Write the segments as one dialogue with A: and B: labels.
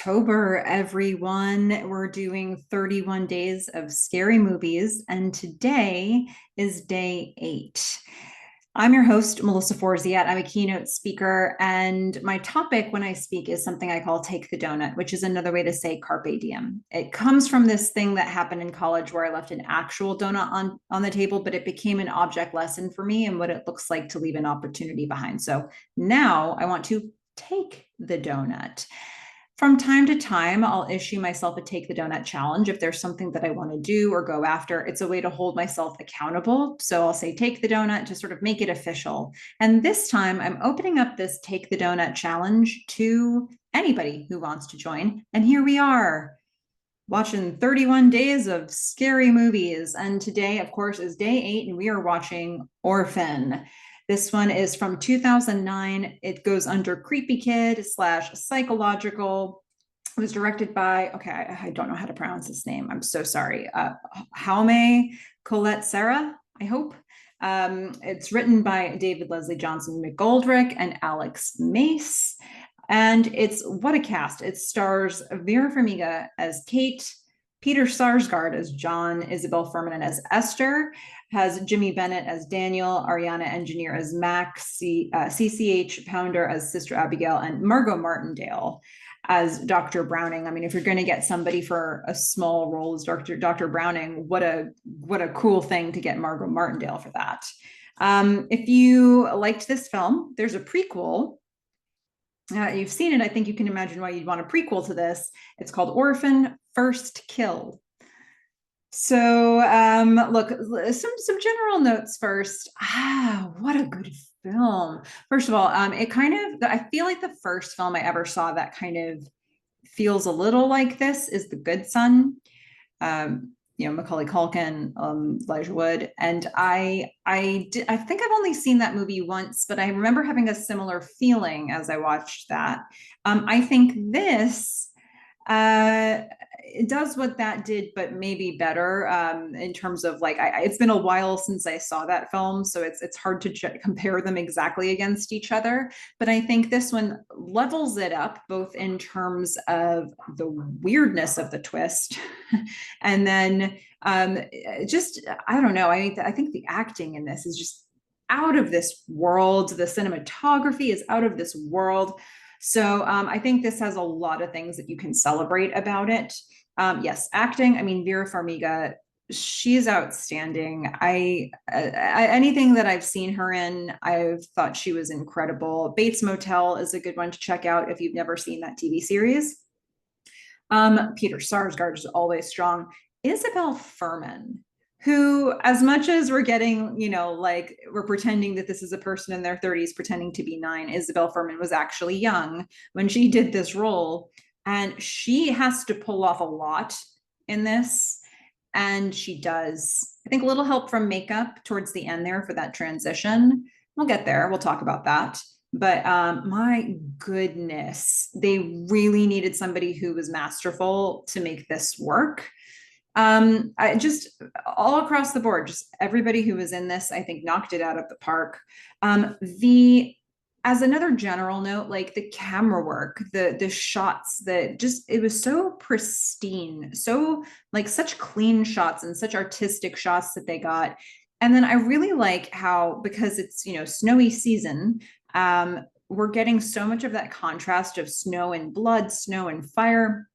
A: EEKtober, everyone. We're doing 31 days of scary movies, and today is day 8. I'm your host, Melissa Forziat. I'm a keynote speaker, and my topic when I speak is something I call Take the Doughnut, which is another way to say Carpe Diem. It comes from this thing that happened in college where I left an actual donut on the table, but it became an object lesson for me and what it looks like to leave an opportunity behind. So now I want to take the donut. From time to time, I'll issue myself a Take the Doughnut challenge. If there's something that I want to do or go after, it's a way to hold myself accountable. So I'll say, take the donut to sort of make it official. And this time, I'm opening up this Take the Doughnut challenge to anybody who wants to join. And here we are, watching 31 days of scary movies. And today, of course, is day 8, and we are watching Orphan. This one is from 2009. It goes under creepy kid / psychological. It was directed by, okay, I don't know how to pronounce his name. I'm so sorry. Jaume Colette Serra, I hope. It's written by David Leslie Johnson McGoldrick and Alex Mace. And it's what a cast. It stars Vera Farmiga as Kate, Peter Sarsgaard as John, Isabel Fuhrman as Esther, has Jimmy Bennett as Daniel, Ariana Engineer as Max, CCH Pounder as Sister Abigail, and Margot Martindale as Dr. Browning. I mean, if you're going to get somebody for a small role as Dr. Browning, what a cool thing to get Margot Martindale for that. If you liked this film, there's a prequel. You've seen it. I think you can imagine why you'd want a prequel to this. It's called Orphan: First Kill. So look, some general notes first. What a good film. First of all, I feel like the first film I ever saw that kind of feels a little like this is The Good Son. Macaulay Culkin, Elijah Wood, and I think I've only seen that movie once, but I remember having a similar feeling as I watched that. I think this it does what that did, but maybe better in terms of like it's been a while since I saw that film, so it's hard to compare them exactly against each other. But I think this one levels it up both in terms of the weirdness of the twist, and then just I don't know. I think the acting in this is just out of this world. The cinematography is out of this world. So I think this has a lot of things that you can celebrate about it. Yes, acting. I mean, Vera Farmiga, she's outstanding. Anything that I've seen her in, I've thought she was incredible. Bates Motel is a good one to check out if you've never seen that TV series. Peter Sarsgaard is always strong. Isabel Fuhrman, who, as much as we're getting, like we're pretending that this is a person in their 30s pretending to be 9, Isabel Fuhrman was actually young when she did this role. And she has to pull off a lot in this. And she does. I think a little help from makeup towards the end there for that transition. We'll get there. We'll talk about that. But my goodness, they really needed somebody who was masterful to make this work. I just all across the board, just everybody who was in this, I think knocked it out of the park. As another general note, like the camera work, the shots, it was so pristine, so like such clean shots and such artistic shots that they got. And then I really like how, because it's, snowy season, we're getting so much of that contrast of snow and blood, snow and fire.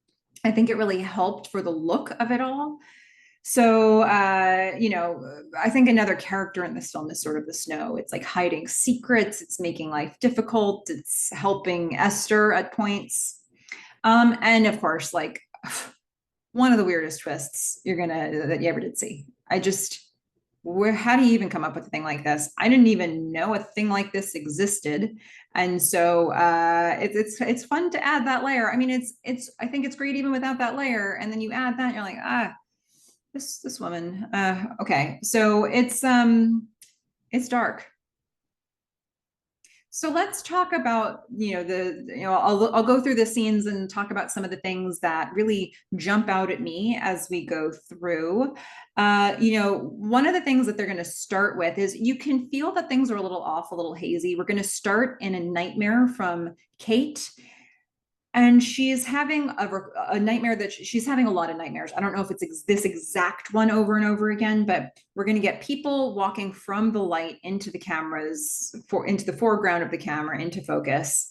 A: I think it really helped for the look of it all. So, I think another character in this film is sort of the snow. It's like hiding secrets. It's making life difficult. It's helping Esther at points. And of course, like one of the weirdest twists that you ever did see. How do you even come up with a thing like this? I didn't even know a thing like this existed. And so it's fun to add that layer. I mean, I think it's great even without that layer. And then you add that, and you're like, this woman. Okay, so it's dark. So let's talk about, I'll go through the scenes and talk about some of the things that really jump out at me as we go through. One of the things that they're going to start with is you can feel that things are a little off, a little hazy. We're going to start in a nightmare from Kate. And she's having a nightmare that she's having a lot of nightmares. I don't know if it's this exact one over and over again, but we're going to get people walking from the light into the cameras, into the foreground of the camera, into focus.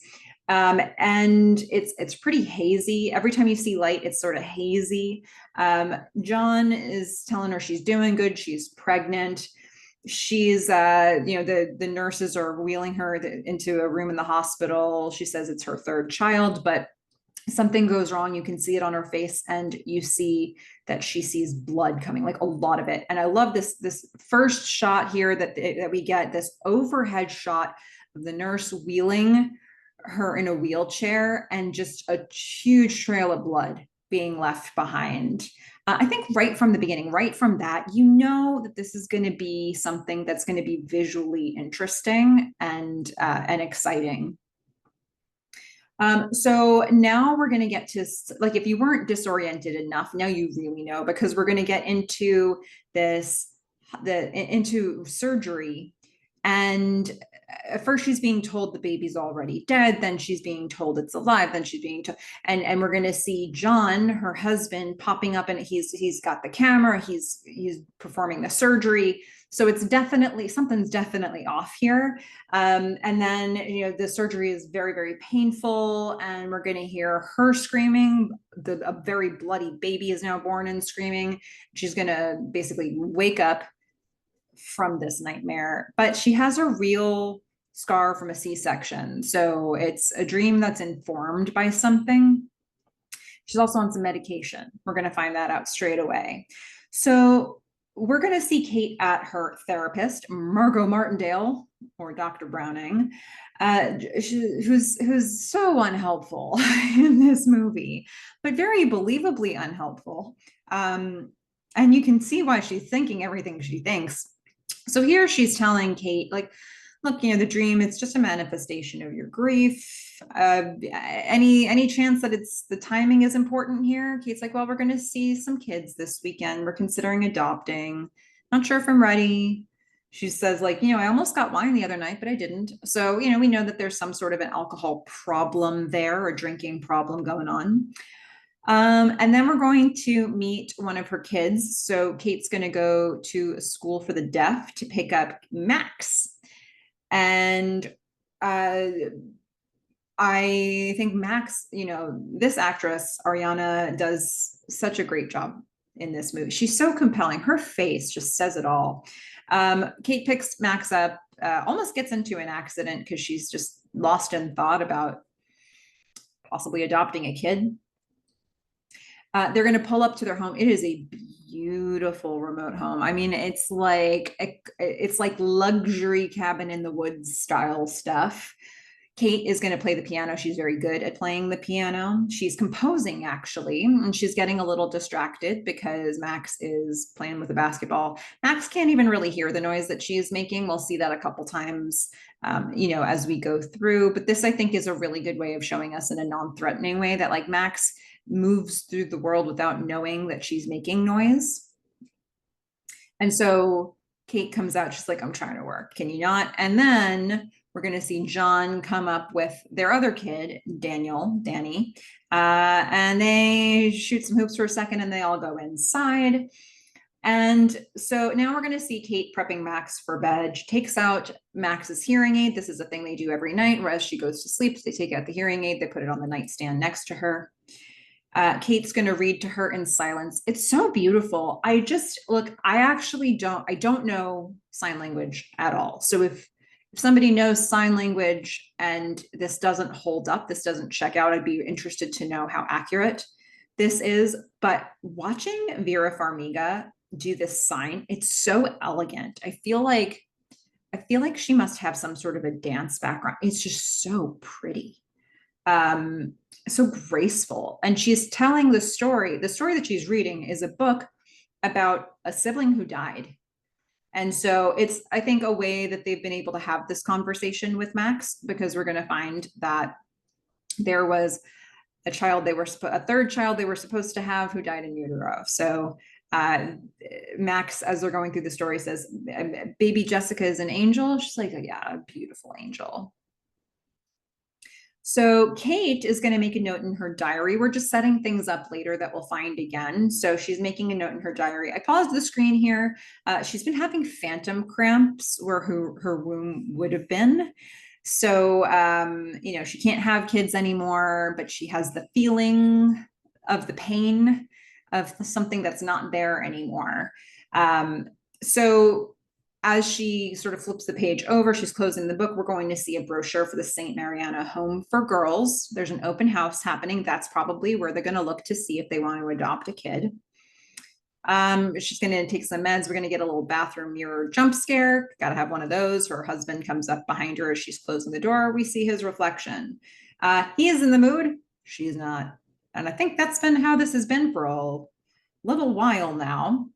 A: And it's pretty hazy. Every time you see light, it's sort of hazy. John is telling her she's doing good. She's pregnant. She's the nurses are wheeling her into a room in the hospital. She says it's her third child, but something goes wrong. You can see it on her face, and you see that she sees blood coming, like a lot of it. And I love this first shot here that we get, this overhead shot of the nurse wheeling her in a wheelchair, and just a huge trail of blood being left behind. I think right from the beginning, right from that, you know that this is going to be something that's going to be visually interesting and exciting. So now we're going to get to, like, if you weren't disoriented enough, now you really know, because we're going to get into into surgery. And at first she's being told the baby's already dead, then she's being told it's alive, then she's being told, and we're going to see John, her husband, popping up, and he's got the camera, he's performing the surgery. So it's definitely, something's definitely off here. And then, the surgery is very, very painful, and we're going to hear her screaming. A very bloody baby is now born and screaming. She's going to basically wake up from this nightmare, but she has a real scar from a C-section. So it's a dream that's informed by something. She's also on some medication. We're going to find that out straight away. So we're going to see Kate at her therapist, Margot Martindale, or Dr. Browning, who's so unhelpful in this movie, but very believably unhelpful. And you can see why she's thinking everything she thinks. So here she's telling Kate, like, look, the dream, it's just a manifestation of your grief. Any chance that the timing is important here? Kate's like, well, we're going to see some kids this weekend. We're considering adopting. Not sure if I'm ready. She says, like, I almost got wine the other night, but I didn't. So, we know that there's some sort of an alcohol problem there, or drinking problem going on. And then we're going to meet one of her kids. So Kate's going to go to a school for the deaf to pick up Max. And I think Max, this actress, Ariana, does such a great job in this movie. She's so compelling. Her face just says it all. Kate picks Max up, almost gets into an accident because she's just lost in thought about possibly adopting a kid. They're going to pull up to their home. It is a beautiful remote home. I mean, it's like luxury cabin in the woods style stuff. Kate is going to play the piano. She's very good at playing the piano. She's composing, actually, and she's getting a little distracted because Max is playing with the basketball. Max can't even really hear the noise that she is making. We'll see that a couple times, as we go through. But this, I think, is a really good way of showing us in a non-threatening way that, like, Max moves through the world without knowing that she's making noise. And so Kate comes out, she's like, I'm trying to work. Can you not? And then we're going to see John come up with their other kid, Danny, and they shoot some hoops for a second, and they all go inside. And so now we're going to see Kate prepping Max for bed. She takes out Max's hearing aid. This is a thing they do every night, whereas she goes to sleep, they take out the hearing aid, they put it on the nightstand next to her. Kate's going to read to her in silence. It's so beautiful. I don't know sign language at all. So if somebody knows sign language and this doesn't hold up, this doesn't check out, I'd be interested to know how accurate this is. But watching Vera Farmiga do this sign, it's so elegant. I feel like she must have some sort of a dance background. It's just so pretty. So graceful. And she's telling the story that she's reading is a book about a sibling who died. And so it's, I think, a way that they've been able to have this conversation with Max, because we're going to find that there was a third child they were supposed to have who died in utero. So Max, as they're going through the story, says, baby Jessica is an angel. She's like, yeah, a beautiful angel. So Kate is going to make a note in her diary. We're just setting things up later that we'll find again. So she's making a note in her diary. I paused the screen here. She's been having phantom cramps where her womb would have been. So, she can't have kids anymore, but she has the feeling of the pain of something that's not there anymore. So as she sort of flips the page over, she's closing the book. We're going to see a brochure for the St. Mariana Home for Girls. There's an open house happening. That's probably where they're going to look to see if they want to adopt a kid. She's going to take some meds. We're going to get a little bathroom mirror jump scare. Got to have one of those. Her husband comes up behind her as she's closing the door. We see his reflection. He is in the mood. She's not. And I think that's been how this has been for a little while now.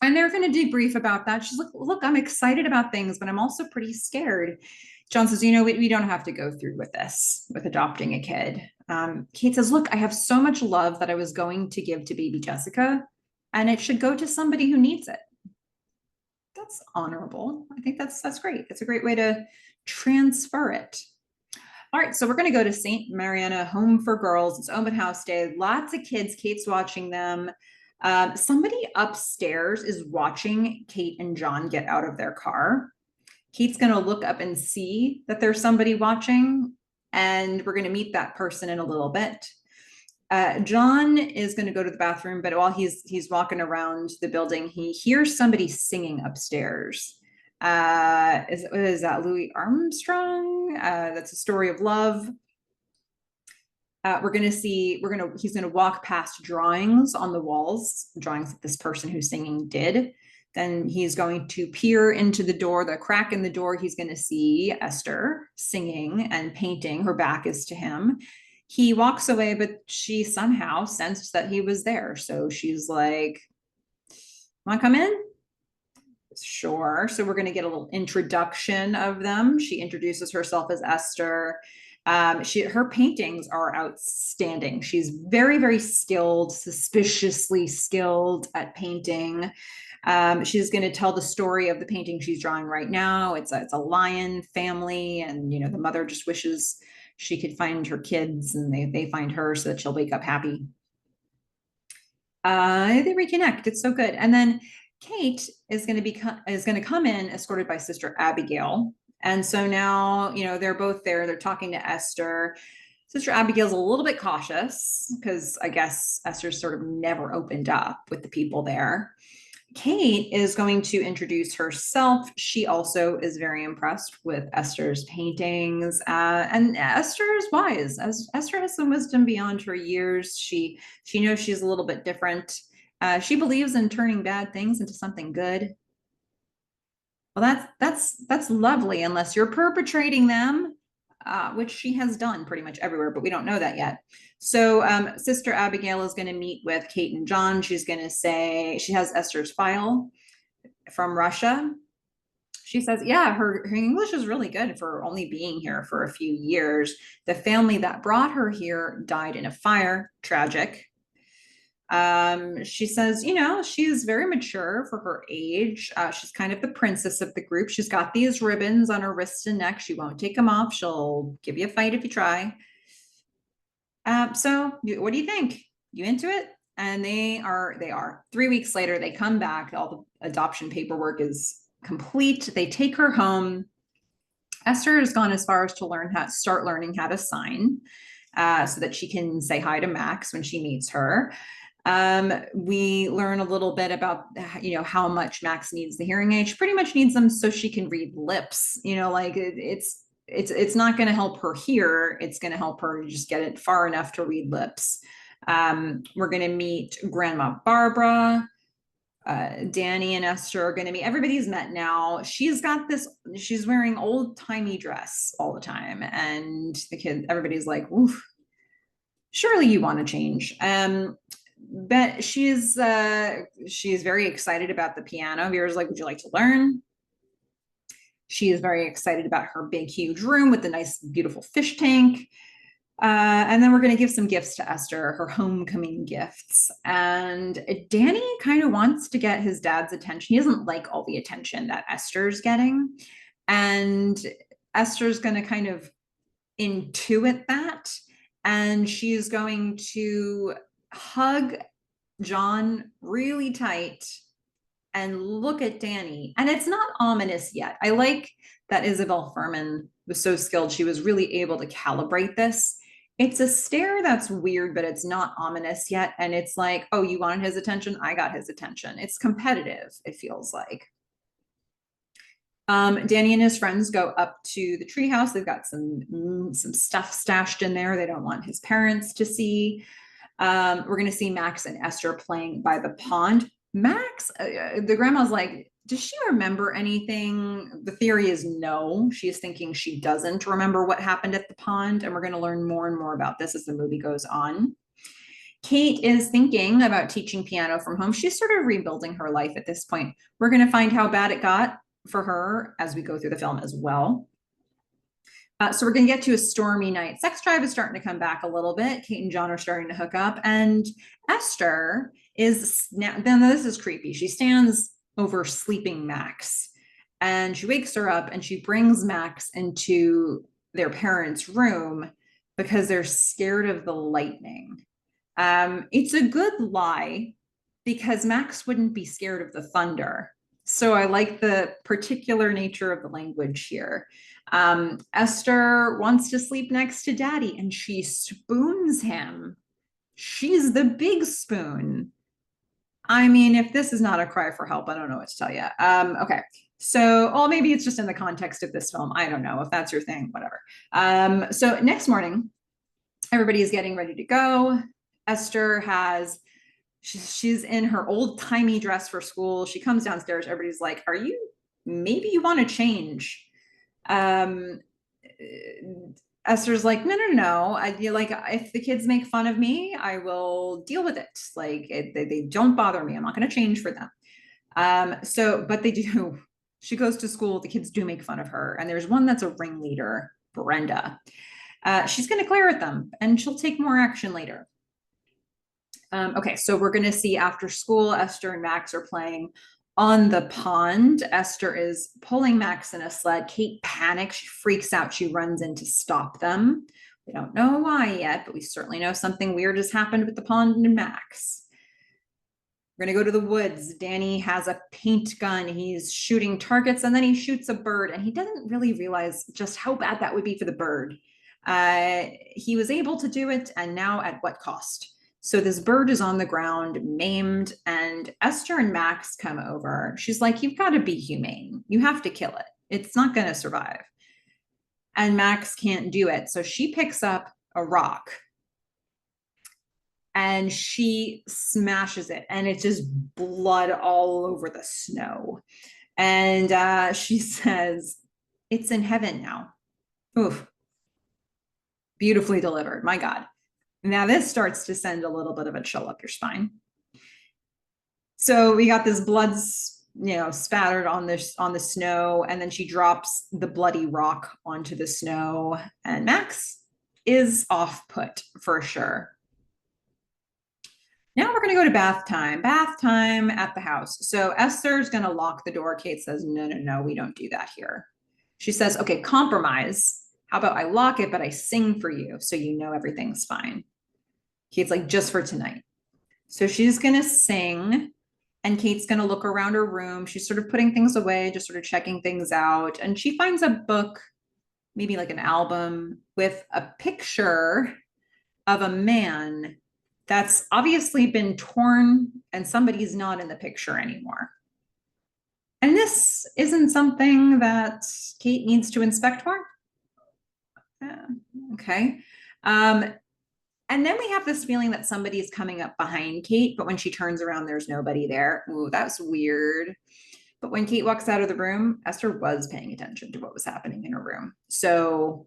A: And they're going to debrief about that. She's like, look, I'm excited about things, but I'm also pretty scared. John says, we don't have to go through with this, with adopting a kid. Kate says, look, I have so much love that I was going to give to baby Jessica, and it should go to somebody who needs it. That's honorable. I think that's great. It's a great way to transfer it. All right, so we're going to go to St. Mariana Home for Girls. It's open house day. Lots of kids. Kate's watching them. Somebody upstairs is watching Kate and John get out of their car. Kate's going to look up and see that there's somebody watching, and we're going to meet that person in a little bit. John is going to go to the bathroom, but while he's walking around the building, he hears somebody singing upstairs. Is that Louis Armstrong? That's a story of love. He's going to walk past drawings on the walls, drawings that this person who's singing did. Then he's going to peer into the door, the crack in the door. He's going to see Esther singing and painting. Her back is to him. He walks away, but she somehow sensed that he was there. So she's like, want to come in? Sure. So we're going to get a little introduction of them. She introduces herself as Esther. Her paintings are outstanding. She's very, very skilled, suspiciously skilled at painting. She's going to tell the story of the painting she's drawing right now. It's a lion family, and the mother just wishes she could find her kids, and they find her so that she'll wake up happy. They reconnect. It's so good. And then Kate is going to come in escorted by Sister Abigail. And so now, they're both there. They're talking to Esther. Sister Abigail's a little bit cautious because I guess Esther's sort of never opened up with the people there. Kate is going to introduce herself. She also is very impressed with Esther's paintings. And Esther is wise. Esther has some wisdom beyond her years. She knows she's a little bit different. She believes in turning bad things into something good. Well, that's lovely, unless you're perpetrating them, which she has done pretty much everywhere, but we don't know that yet. So Sister Abigail is going to meet with Kate and John. She's going to say she has Esther's file from Russia. She says, yeah, her English is really good for only being here for a few years. The family that brought her here died in a fire. Tragic. She says, she's very mature for her age. She's kind of the princess of the group. She's got these ribbons on her wrists and neck. She won't take them off. She'll give you a fight if you try. So what do you think? You into it? And they are. 3 weeks later, they come back. All the adoption paperwork is complete. They take her home. Esther has gone as far as to start learning how to sign, so that she can say hi to Max when she meets her. We learn a little bit about, how much Max needs the hearing aid. She pretty much needs them so she can read lips, it's not going to help her hear. It's going to help her just get it far enough to read lips. We're going to meet Grandma Barbara. Danny and Esther are going to meet. Everybody's met now. She's wearing old timey dress all the time. And everybody's like, oof, surely you want to change. But she's very excited about the piano. Vera's like, would you like to learn? She is very excited about her big, huge room with the nice, beautiful fish tank. And then we're going to give some gifts to Esther, her homecoming gifts. And Danny kind of wants to get his dad's attention. He doesn't like all the attention that Esther's getting. And Esther's going to kind of intuit that. And she's going to hug John really tight and look at Danny. And it's not ominous yet. I like that Isabel Furman was so skilled. She was really able to calibrate this. It's a stare that's weird, but it's not ominous yet. And it's like, oh, you wanted his attention? I got his attention. It's competitive, it feels like. Danny and his friends go up to the treehouse. They've got some stuff stashed in there. They don't want his parents to see. We're going to see Max and Esther playing by the pond. Max, the grandma's like, does she remember anything? The theory is no. She's thinking she doesn't remember what happened at the pond. And we're going to learn more and more about this as the movie goes on. Kate is thinking about teaching piano from home. She's sort of rebuilding her life at this point. We're going to find how bad it got for her as we go through the film as well. So we're going to get to a stormy night. Sex drive is starting to come back a little bit. Kate and John are starting to hook up. And Esther is now, then this is creepy. She stands over sleeping Max and she wakes her up and she brings Max into their parents' room because they're scared of the lightning. It's a good lie because Max wouldn't be scared of the thunder. So I like the particular nature of the language here. Esther wants to sleep next to Daddy and she spoons him. She's the big spoon. I mean, if this is not a cry for help, I don't know what to tell you. Okay. So, well, maybe it's just in the context of this film. I don't know if that's your thing, whatever. So next morning, everybody is getting ready to go. Esther has she's in her old timey dress for school. She comes downstairs. Everybody's like, are you, maybe you want to change? Esther's like, no. Like, if the kids make fun of me, I will deal with it. Like, they don't bother me. I'm not going to change for them. But they do. She goes to school. The kids do make fun of her. And there's one that's a ringleader, Brenda. She's going to glare at them and she'll take more action later. Okay, so we're going to see after school, Esther and Max are playing on the pond. Esther is pulling Max in a sled. Kate panics. She freaks out. She runs in to stop them. We don't know why yet, but we certainly know something weird has happened with the pond and Max. We're going to go to the woods. Danny has a paint gun. He's shooting targets and then he shoots a bird and he doesn't really realize just how bad that would be for the bird. He was able to do it, and now at what cost? So this bird is on the ground, maimed, and Esther and Max come over. She's like, you've got to be humane. You have to kill it. It's not going to survive. And Max can't do it. So she picks up a rock and she smashes it, and it's just blood all over the snow. And she says, it's in heaven now. Oof. Beautifully delivered. My God. Now this starts to send a little bit of a chill up your spine. So we got this blood, spattered on the snow, and then she drops the bloody rock onto the snow, and Max is off put for sure. Now we're going to go to bath time. Bath time at the house. So Esther's going to lock the door. Kate says, no, we don't do that here. She says, okay, compromise. How about I lock it, but I sing for you so you know everything's fine. Kate's like, just for tonight. So she's going to sing, and Kate's going to look around her room. She's sort of putting things away, just sort of checking things out. And she finds a book, maybe like an album, with a picture of a man that's obviously been torn and somebody's not in the picture anymore. And this isn't something that Kate needs to inspect for. Okay. And then we have this feeling that somebody's coming up behind Kate, but when she turns around, there's nobody there. Ooh, that's weird. But when Kate walks out of the room, Esther was paying attention to what was happening in her room. So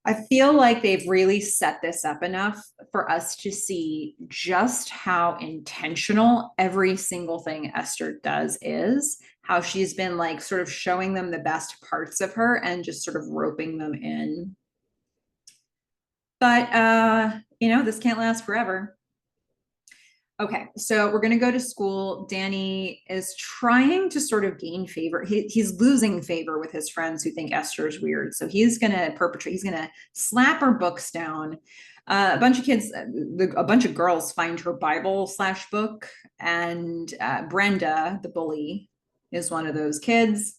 A: I feel like they've really set this up enough for us to see just how intentional every single thing Esther does is, how she's been like sort of showing them the best parts of her and just sort of roping them in. But, this can't last forever. Okay, so we're going to go to school. Danny is trying to sort of gain favor. He's losing favor with his friends who think Esther is weird. So he's going to he's going to slap her books down. A bunch of kids, a bunch of girls find her Bible/book, and Brenda, the bully, is one of those kids.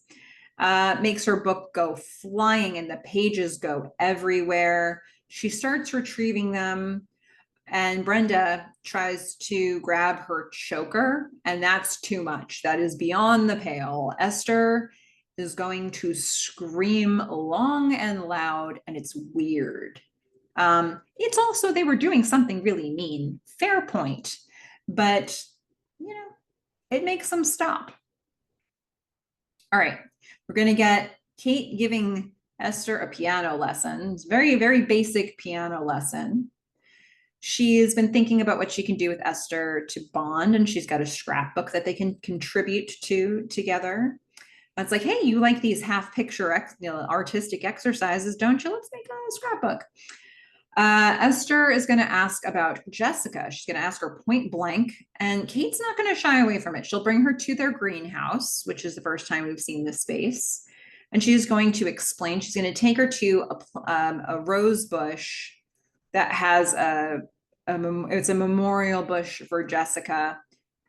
A: Makes her book go flying, and the pages go everywhere. She starts retrieving them. And Brenda tries to grab her choker, and that's too much. That is beyond the pale. Esther is going to scream long and loud, and it's weird. It's also, they were doing something really mean. Fair point. But, it makes them stop. All right. We're going to get Kate giving Esther a piano lesson. It's very, very basic piano lesson. She's been thinking about what she can do with Esther to bond, and she's got a scrapbook that they can contribute to together. It's like, hey, you like these half picture artistic exercises, don't you? Let's make a scrapbook. Esther is going to ask about Jessica. She's going to ask her point blank, and Kate's not going to shy away from it. She'll bring her to their greenhouse, which is the first time we've seen this space. And she's going to explain, she's going to take her to a rose bush that has it's a memorial bush for Jessica,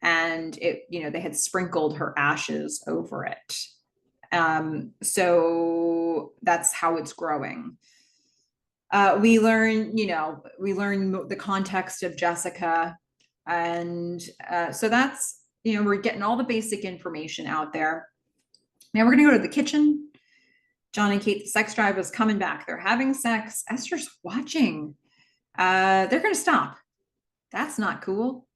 A: and they had sprinkled her ashes over it. So that's how it's growing. We learn the context of Jessica, and so that's, we're getting all the basic information out there. Now we're gonna go to the kitchen. John and Kate, the sex drive is coming back. They're having sex. Esther's watching. They're going to stop. That's not cool.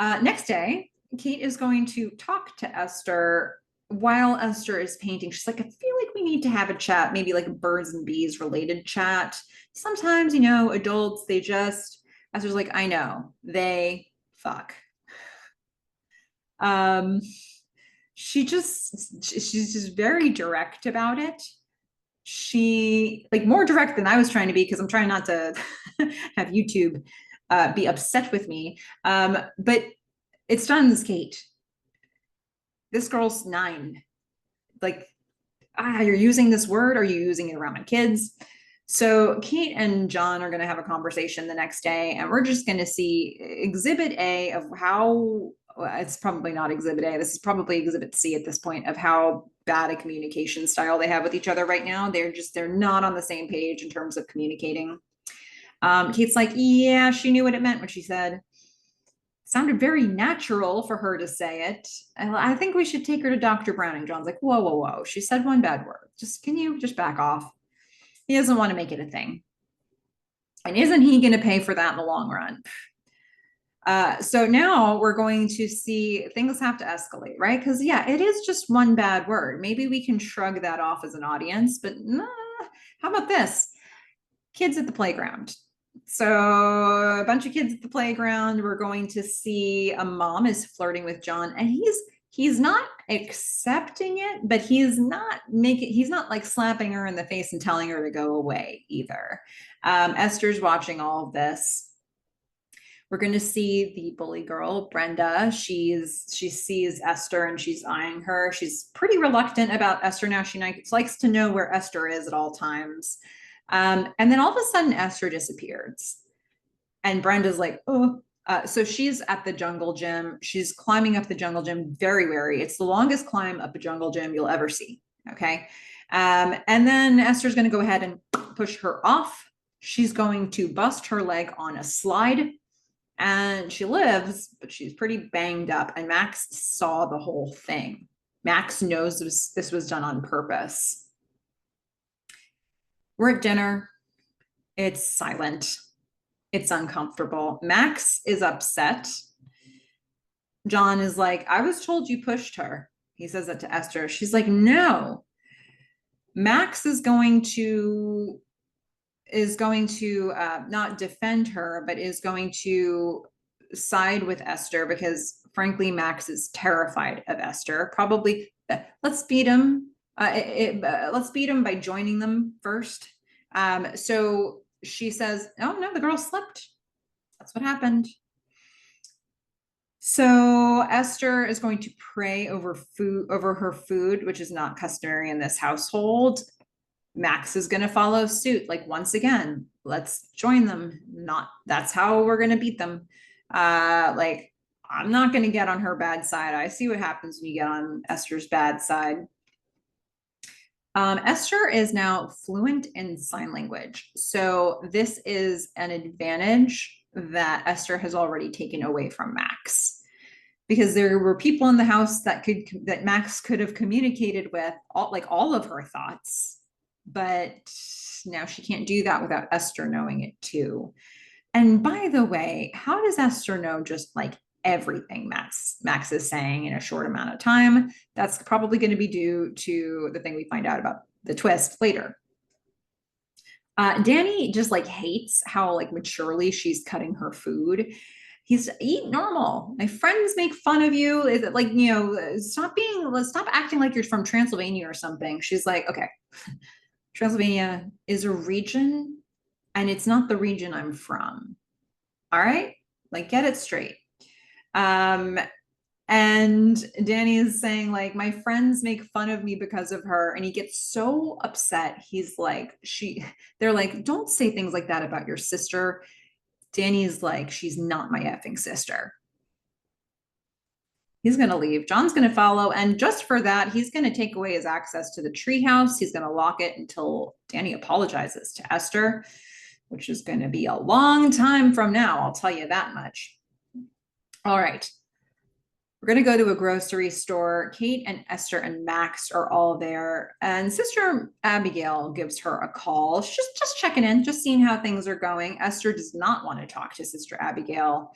A: Next day, Kate is going to talk to Esther while Esther is painting. She's like, I feel like we need to have a chat, maybe like a birds and bees related chat. Sometimes, adults, Esther's like, I know, they fuck. She's just very direct about it. She more direct than I was trying to be, because I'm trying not to have YouTube be upset with me. But it stuns Kate. This girl's 9. You're using this word? Are you using it around my kids? So Kate and John are going to have a conversation the next day, and we're just going to see Exhibit A of how, it's probably not Exhibit A, this is probably Exhibit C at this point, of how bad a communication style they have with each other right now. They're not on the same page in terms of communicating. Kate's like, yeah, she knew what it meant when she said. It sounded very natural for her to say it. I think we should take her to Dr. Browning. John's like, whoa, whoa, whoa. She said one bad word. Can you just back off? He doesn't want to make it a thing. And isn't he going to pay for that in the long run? So now we're going to see things have to escalate, right? Because yeah, it is just one bad word. Maybe we can shrug that off as an audience, but how about this? Kids at the playground. So a bunch of kids at the playground. We're going to see a mom is flirting with John, and he's not accepting it, but he's not like slapping her in the face and telling her to go away either. Esther's watching all of this. We're going to see the bully girl, Brenda. She sees Esther and she's eyeing her. She's pretty reluctant about Esther now. She likes to know where Esther is at all times. And then all of a sudden, Esther disappears. And Brenda's like, oh. So she's at the jungle gym. She's climbing up the jungle gym, very wary. It's the longest climb up a jungle gym you'll ever see. Okay. And then Esther's going to go ahead and push her off. She's going to bust her leg on a slide. And she lives, but she's pretty banged up. And Max saw the whole thing. Max knows this was done on purpose. We're at dinner. It's silent. It's uncomfortable. Max is upset. John is like, I was told you pushed her. He says that to Esther. She's like, no. Max is going to not defend her, but is going to side with Esther because, frankly, Max is terrified of Esther. Probably, let's beat him. Let's beat him by joining them first. So she says, oh, no, the girl slipped. That's what happened. So Esther is going to pray over her food, which is not customary in this household. Max is going to follow suit. Like, once again, let's join them. Not That's how we're going to beat them. Like, I'm not going to get on her bad side. I see what happens when you get on Esther's bad side. Esther is now fluent in sign language. So this is an advantage that Esther has already taken away from Max, because there were people in the house that Max could have communicated with, all of her thoughts, but now she can't do that without Esther knowing it too. And by the way, how does Esther know just like everything Max is saying in a short amount of time? That's probably going to be due to the thing we find out about the twist later. Danny just like hates how like maturely she's cutting her food. He's eat normal. My friends make fun of you. Is it like, stop acting like you're from Transylvania or something. She's like, okay, Transylvania is a region and it's not the region I'm from. All right, like, get it straight. And Danny is saying, like, my friends make fun of me because of her. And he gets so upset. He's like, they're like, don't say things like that about your sister. Danny's like, she's not my effing sister. He's going to leave. John's going to follow. And just for that, he's going to take away his access to the treehouse. He's going to lock it until Danny apologizes to Esther, which is going to be a long time from now. I'll tell you that much. All right. We're going to go to a grocery store. Kate and Esther and Max are all there. And Sister Abigail gives her a call. She's just checking in, just seeing how things are going. Esther does not want to talk to Sister Abigail.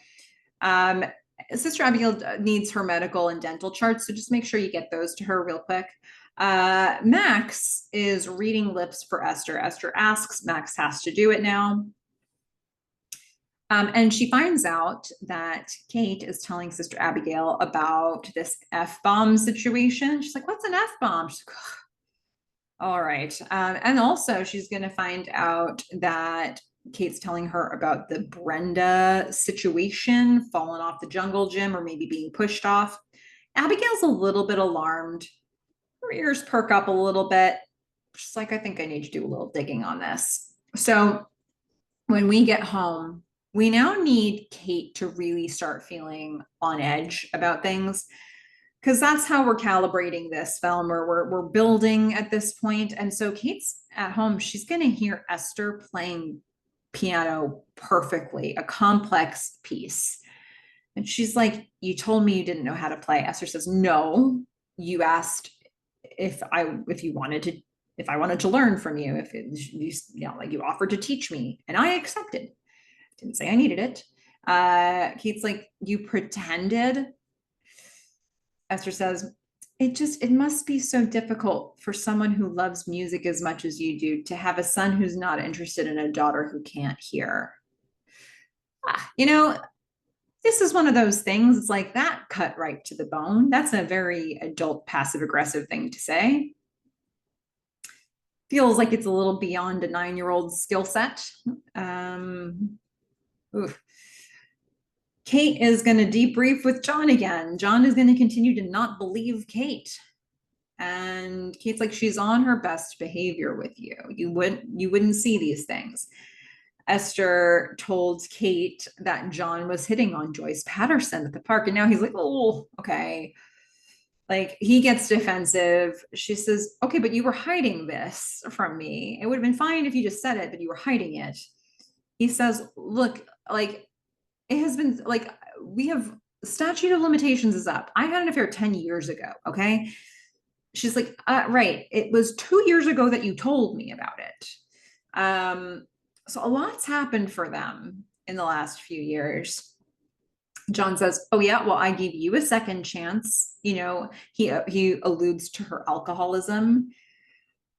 A: Sister Abigail needs her medical and dental charts, so just make sure you get those to her real quick. Max is reading lips for Esther. Esther asks, Max has to do it now. And she finds out that Kate is telling Sister Abigail about this F-bomb situation. She's like, what's an F-bomb? She's like, oh, all right. And also she's going to find out that Kate's telling her about the Brenda situation, falling off the jungle gym or maybe being pushed off. Abigail's a little bit alarmed. Her ears perk up a little bit. She's like, I think I need to do a little digging on this. So when we get home, we now need Kate to really start feeling on edge about things, because that's how we're calibrating this film, or we're building at this point. And so Kate's at home. She's going to hear Esther playing piano perfectly, a complex piece. And she's like, you told me you didn't know how to play. Esther says, no, you asked if I wanted to learn from you, like you offered to teach me, and I accepted. Didn't say I needed it. Kate's like, you pretended. Esther says, it must be so difficult for someone who loves music as much as you do to have a son who's not interested in a daughter who can't hear. This is one of those things. It's like, that cut right to the bone. That's a very adult passive aggressive thing to say. Feels like it's a little beyond a 9-year-old skill set. Kate is going to debrief with John again. John is going to continue to not believe Kate. And Kate's like, she's on her best behavior with you. You wouldn't see these things. Esther told Kate that John was hitting on Joyce Patterson at the park. And now he's like, oh, okay. Like, he gets defensive. She says, okay, but you were hiding this from me. It would have been fine if you just said it, but you were hiding it. He says, look, like, it has been like, we have statute of limitations is up. I had an affair 10 years ago. Okay. She's like, right. It was 2 years ago that you told me about it. So a lot's happened for them in the last few years. John says, oh yeah, well, I gave you a second chance. He alludes to her alcoholism.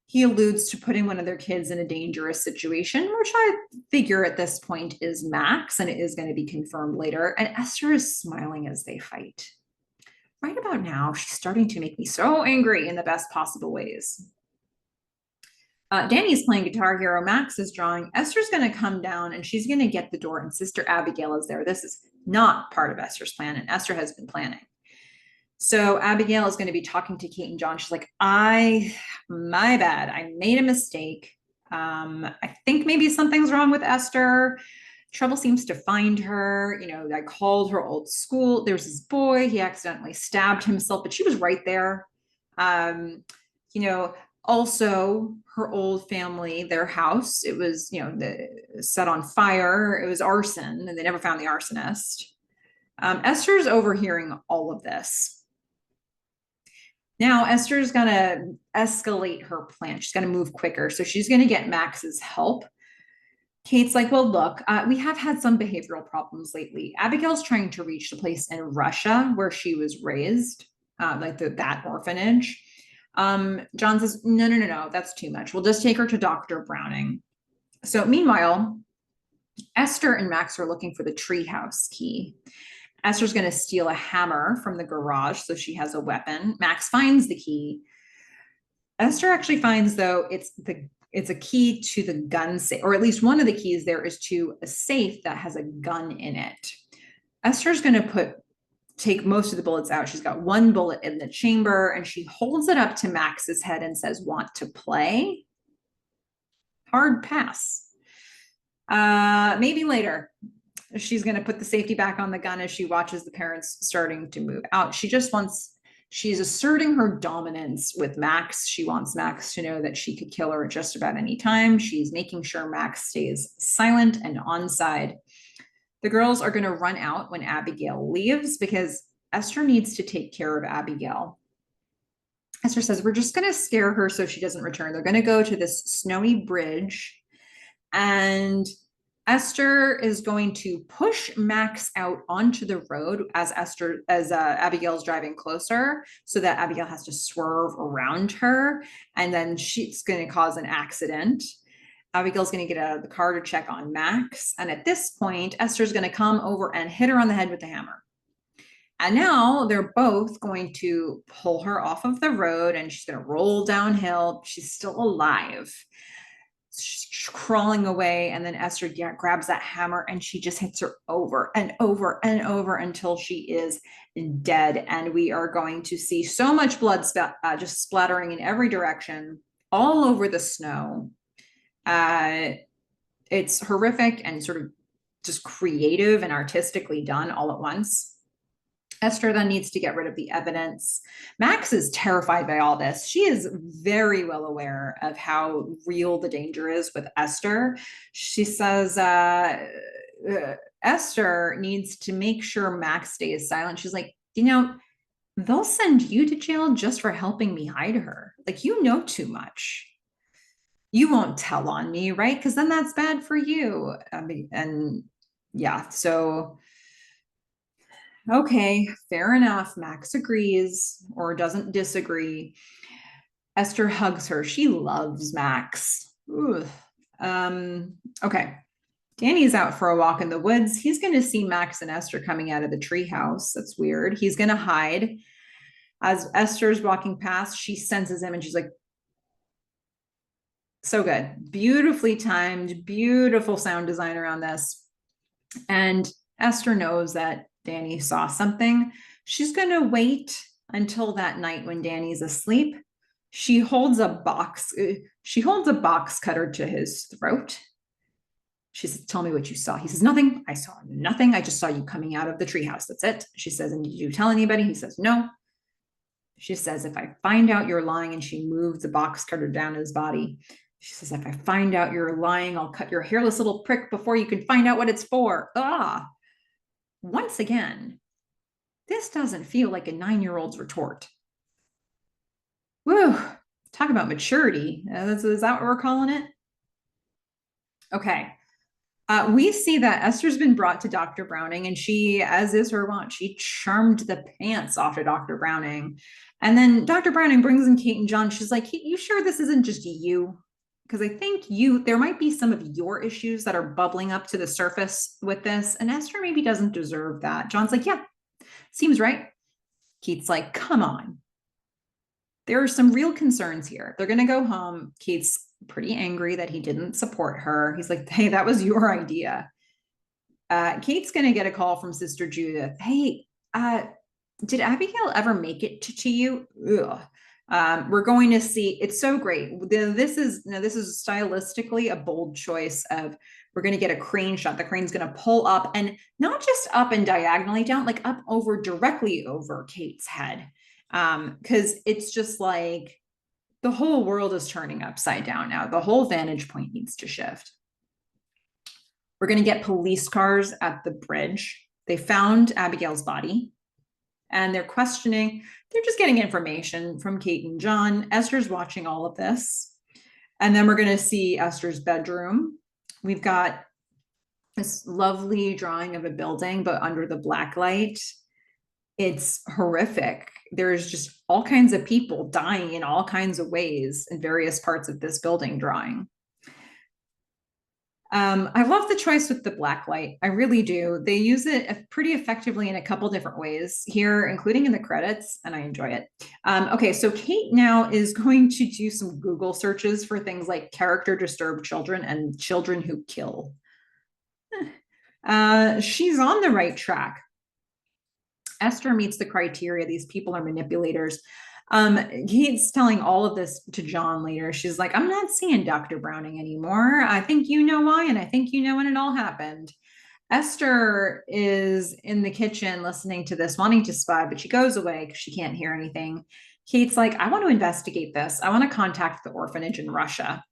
A: He alludes to putting one of their kids in a dangerous situation, which I figure at this point is Max, and it is going to be confirmed later. And Esther is smiling as they fight. Right about now, she's starting to make me so angry in the best possible ways. Danny's playing Guitar Hero. Max is drawing. Esther's going to come down and she's going to get the door, and Sister Abigail is there. This is not part of Esther's plan, and Esther has been planning. So Abigail is going to be talking to Kate and John. She's like, my bad. I made a mistake. I think maybe something's wrong with Esther. Trouble seems to find her. I called her old school. There's this boy. He accidentally stabbed himself, but she was right there. Um, you know, Also, her old family, their house, it was, set on fire. It was arson, and they never found the arsonist. Esther's overhearing all of this. Now, Esther's going to escalate her plan. She's going to move quicker. So she's going to get Max's help. Kate's like, well, look, we have had some behavioral problems lately. Abigail's trying to reach the place in Russia where she was raised, like that orphanage. John says, no, that's too much. We'll just take her to Dr. Browning. So meanwhile, Esther and Max are looking for the treehouse key. Esther's going to steal a hammer from the garage so she has a weapon. Max finds the key. Esther actually finds, though, it's a key to the gun safe, or at least one of the keys there is to a safe that has a gun in it. Esther's going to take most of the bullets out. She's got one bullet in the chamber, and she holds it up to Max's head and says, "Want to play?" Hard pass. Maybe later. She's going to put the safety back on the gun as she watches the parents starting to move out. She's asserting her dominance with Max. She wants Max to know that she could kill her at just about any time. She's making sure Max stays silent and on side. The girls are going to run out when Abigail leaves because Esther needs to take care of Abigail. Esther says, we're just going to scare her so she doesn't return. They're going to go to this snowy bridge, and Esther is going to push Max out onto the road as Abigail's driving closer, so that Abigail has to swerve around her, and then she's going to cause an accident. Abigail's going to get out of the car to check on Max, and at this point, Esther's going to come over and hit her on the head with the hammer. And now they're both going to pull her off of the road, and she's going to roll downhill. She's still alive. She's crawling away, and then Esther grabs that hammer and she just hits her over and over and over until she is dead. And we are going to see so much blood just splattering in every direction all over the snow. It's horrific and sort of just creative and artistically done all at once. Esther then needs to get rid of the evidence. Max is terrified by all this. She is very well aware of how real the danger is with Esther. She says Esther needs to make sure Max stays silent. She's like, they'll send you to jail just for helping me hide her. Like, you know too much. You won't tell on me, right? Because then that's bad for you. So... okay, fair enough. Max agrees or doesn't disagree. Esther hugs her. She loves Max. Okay. Danny's out for a walk in the woods. He's going to see Max and Esther coming out of the treehouse. That's weird. He's going to hide. As Esther's walking past, she senses him and she's like, so good. Beautifully timed, beautiful sound design around this. And Esther knows that Danny saw something. She's going to wait until that night when Danny's asleep. She holds a box cutter to his throat. She says, tell me what you saw. He says, nothing. I saw nothing. I just saw you coming out of the treehouse. That's it. She says, and did you tell anybody? He says, no. She says, if I find out you're lying, and she moves the box cutter down his body. She says, if I find out you're lying, I'll cut your hairless little prick before you can find out what it's for. Once again, this doesn't feel like a 9-year-old's retort. Woo, talk about maturity. Is that what we're calling it? Okay. We see that Esther's been brought to Dr. Browning, and she, as is her wont, she charmed the pants off of Dr. Browning. And then Dr. Browning brings in Kate and John. She's like, you sure this isn't just you? Because I think there might be some of your issues that are bubbling up to the surface with this. And Esther maybe doesn't deserve that. John's like, yeah, seems right. Kate's like, come on. There are some real concerns here. They're going to go home. Kate's pretty angry that he didn't support her. He's like, hey, that was your idea. Kate's going to get a call from Sister Judith. Hey, did Abigail ever make it to you? Ugh. We're going to see. It's so great. This is stylistically a bold choice of, we're going to get a crane shot. The crane's going to pull up, and not just up and diagonally down, like up over, directly over Kate's head. Because it's just like the whole world is turning upside down now. The whole vantage point needs to shift. We're going to get police cars at the bridge. They found Abigail's body, and they're questioning. They're just getting information from Kate and John. Esther's watching all of this. And then we're going to see Esther's bedroom. We've got this lovely drawing of a building, but under the black light. It's horrific. There's just all kinds of people dying in all kinds of ways in various parts of this building drawing. I love the choice with the black light. I really do. They use it pretty effectively in a couple different ways here, including in the credits, and I enjoy it. Okay, so Kate now is going to do some Google searches for things like character disturbed children and children who kill. She's on the right track. Esther meets the criteria. These people are manipulators. Kate's telling all of this to John later. She's like, I'm not seeing Dr. Browning anymore. I think you know why, and I think you know when it all happened. Esther is in the kitchen listening to this, wanting to spy, but she goes away because she can't hear anything. Kate's like, I want to investigate this. I want to contact the orphanage in Russia.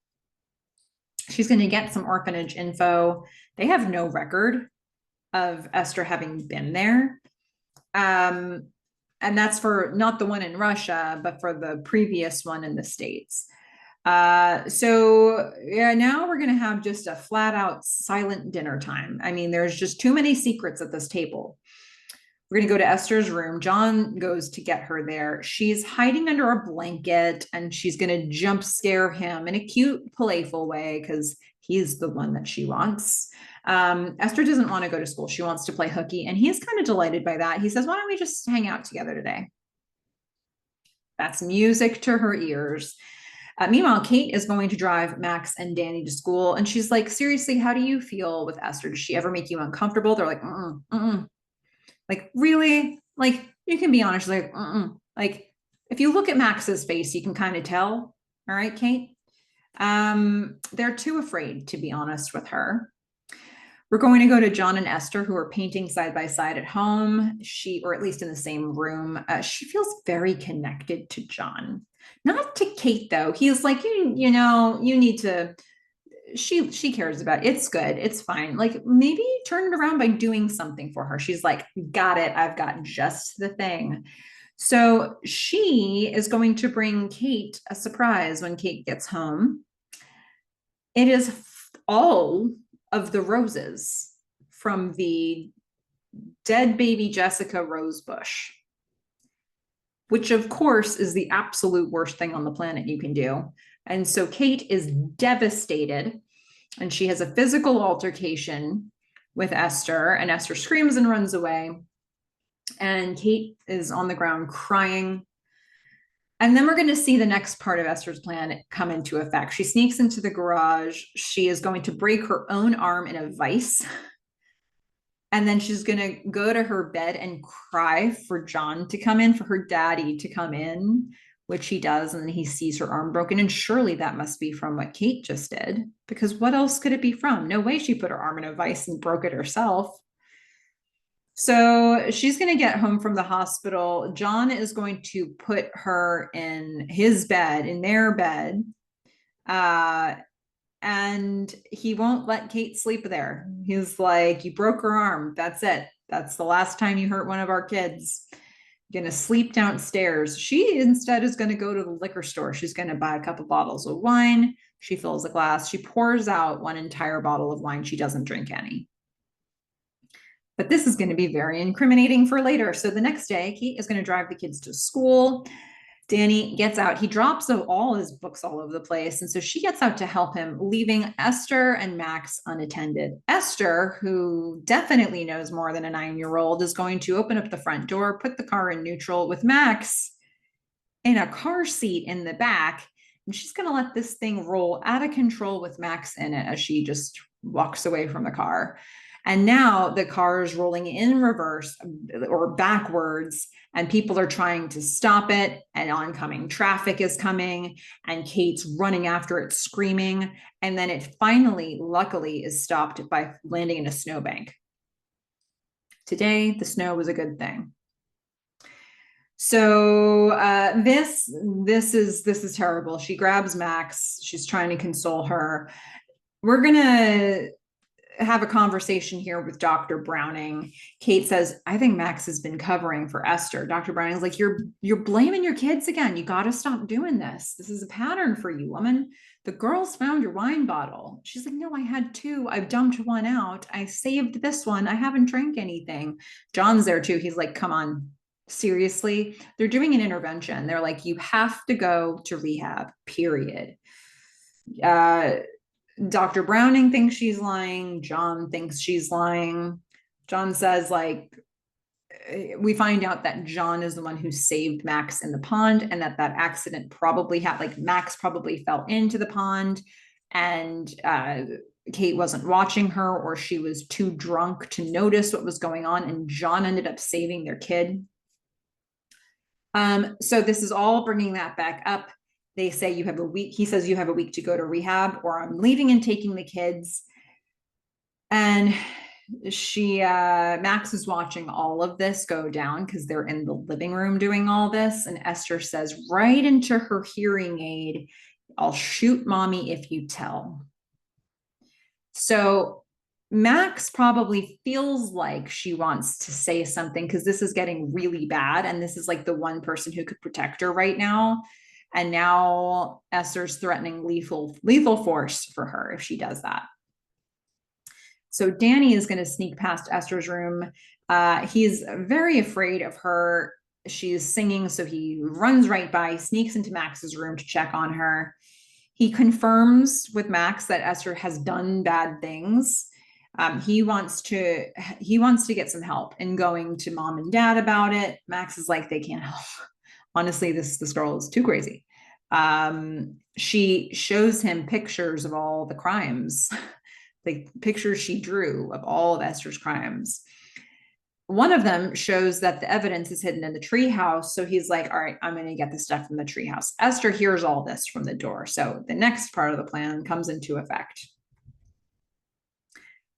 A: She's going to get some orphanage info. They have no record of Esther having been there. And that's for not the one in Russia, but for the previous one in the States. So yeah, now we're going to have just a flat out silent dinner time. I mean, there's just too many secrets at this table. We're going to go to Esther's room. John goes to get her there. She's hiding under a blanket, and she's going to jump scare him in a cute, playful way because he's the one that she wants. Esther doesn't want to go to school. She wants to play hooky, and he's kind of delighted by that. He says, why don't we just hang out together today? That's music to her ears. Meanwhile, Kate is going to drive Max and Danny to school, and she's like, seriously, how do you feel with Esther? Does she ever make you uncomfortable? They're like, like, really? Like, you can be honest, like, like, if you look at Max's face, you can kind of tell. All right, Kate? They're too afraid to be honest with her. We're going to go to John and Esther, who are painting side by side at home. Or at least in the same room. She feels very connected to John. Not to Kate, though. He's like, you know, you need to, she cares about it. It's good. It's fine. Like, maybe turn it around by doing something for her. She's like, got it. I've got just the thing. So she is going to bring Kate a surprise when Kate gets home. It is all of the roses from the dead baby Jessica rosebush, which of course is the absolute worst thing on the planet you can do. And so Kate is devastated, and she has a physical altercation with Esther, and Esther screams and runs away. And Kate is on the ground crying. And then we're going to see the next part of Esther's plan come into effect. She sneaks into the garage. She is going to break her own arm in a vice. And then she's going to go to her bed and cry for John to come in, for her daddy to come in, which he does. And then he sees her arm broken. And surely that must be from what Kate just did, because what else could it be from? No way she put her arm in a vice and broke it herself. So she's going to get home from the hospital. John is going to put her in his bed, in their bed. And he won't let Kate sleep there. He's like, you broke her arm. That's it. That's the last time you hurt one of our kids. You're going to sleep downstairs. She instead is going to go to the liquor store. She's going to buy a couple bottles of wine. She fills a glass. She pours out one entire bottle of wine. She doesn't drink any. But this is going to be very incriminating for later. So the next day, Kate is going to drive the kids to school. Danny gets out. He drops all his books all over the place. And so she gets out to help him, leaving Esther and Max unattended. Esther, who definitely knows more than a 9-year-old, is going to open up the front door, put the car in neutral with Max in a car seat in the back. and she's going to let this thing roll out of control with Max in it as she just walks away from the car. And now the car is rolling in reverse or backwards, and people are trying to stop it, and oncoming traffic is coming, and Kate's running after it, screaming. And then it finally, luckily, is stopped by landing in a snowbank. Today, the snow was a good thing. So this is terrible. She grabs Max. She's trying to console her. We're gonna have a conversation here with Dr. Browning. Kate says, I think Max has been covering for Esther. Dr. Browning's like, you're blaming your kids again. You got to stop doing this. This is a pattern for you, woman. The girls found your wine bottle. She's like, no, I had two. I've dumped one out. I saved this one. I haven't drank anything. John's there too. He's like, come on, seriously? They're doing an intervention. They're like, you have to go to rehab, period. Dr. Browning thinks she's lying. John thinks she's lying. John says, like, we find out that John is the one who saved Max in the pond, and that accident probably had, like, Max probably fell into the pond, and Kate wasn't watching her, or she was too drunk to notice what was going on, and John ended up saving their kid. So this is all bringing that back up. They say you have a week. He says you have a week to go to rehab, or I'm leaving and taking the kids. And Max is watching all of this go down because they're in the living room doing all this. And Esther says right into her hearing aid, I'll shoot mommy if you tell. So Max probably feels like she wants to say something because this is getting really bad. And this is like the one person who could protect her right now. And now Esther's threatening lethal force for her if she does that. So Danny is going to sneak past Esther's room. He's very afraid of her. She's singing, so he runs right by, sneaks into Max's room to check on her. He confirms with Max that Esther has done bad things. He wants to get some help in going to mom and dad about it. Max is like, they can't help. Honestly, this girl is too crazy. She shows him pictures of all the crimes, like pictures she drew of all of Esther's crimes. One of them shows that the evidence is hidden in the treehouse. So he's like, all right, I'm going to get the stuff from the treehouse. Esther hears all this from the door. So the next part of the plan comes into effect.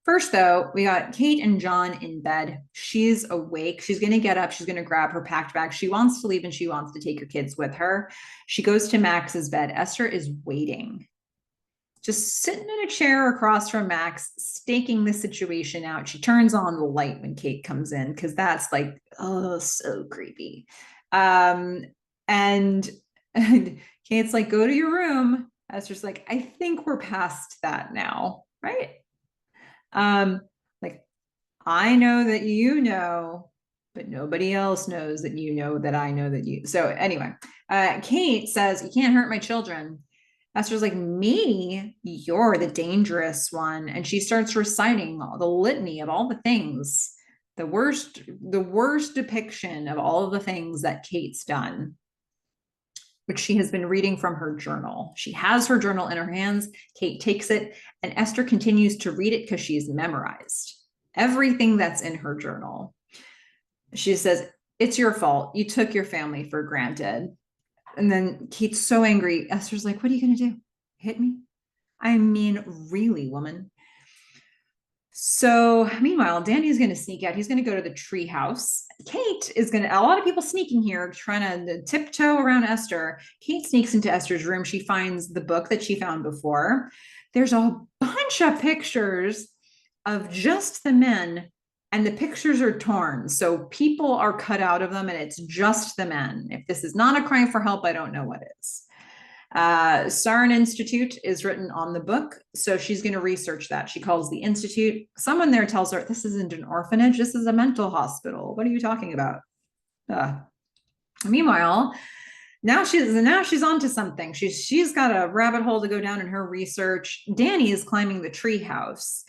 A: First, though, we got Kate and John in bed. She's awake. She's going to get up. She's going to grab her packed bag. She wants to leave, and she wants to take her kids with her. She goes to Max's bed. Esther is waiting, just sitting in a chair across from Max, staking the situation out. She turns on the light when Kate comes in because that's like, oh, so creepy. And Kate's like, go to your room. Esther's like, I think we're past that now, right? Like, I know that you know, but nobody else knows that you know that I know that you. So anyway, Kate says, you can't hurt my children. Esther's like, me? You're the dangerous one. And she starts reciting the litany of all the things, the worst depiction of all of the things that Kate's done, which she has been reading from her journal. She has her journal in her hands. Kate takes it, and Esther continues to read it because she's memorized everything that's in her journal. She says, it's your fault. You took your family for granted. And then Kate's so angry. Esther's like, what are you going to do? Hit me? I mean, really, woman. So meanwhile, Danny's going to sneak out. He's going to go to the tree house. Kate is going to, a lot of people sneaking here, trying to tiptoe around Esther. Kate sneaks into Esther's room. She finds the book that she found before. There's a bunch of pictures of just the men, and the pictures are torn. So people are cut out of them, and it's just the men. If this is not a cry for help, I don't know what is. Sarin Institute is written on the book, so she's going to research that. She calls the institute. Someone there tells her, this isn't an orphanage, this is a mental hospital. What are you talking about? Meanwhile, now she's onto something. She's got a rabbit hole to go down in her research. Danny is climbing the tree house.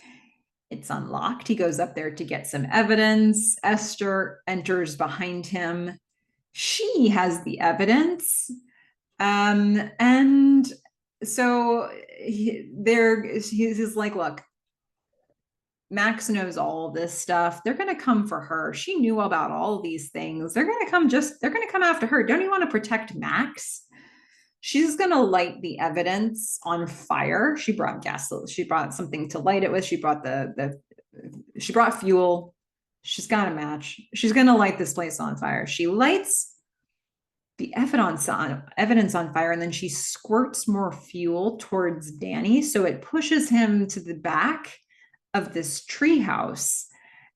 A: It's unlocked. He goes up there to get some evidence. Esther enters behind him. She has the evidence. And so he's like, look, Max knows all of this stuff. They're going to come for her. She knew about all these things. They're going to come after her. Don't you want to protect Max? She's going to light the evidence on fire. She brought gas. She brought something to light it with. She brought fuel. She's got a match. She's going to light this place on fire. She lights the evidence on fire, and then she squirts more fuel towards Danny. So it pushes him to the back of this treehouse.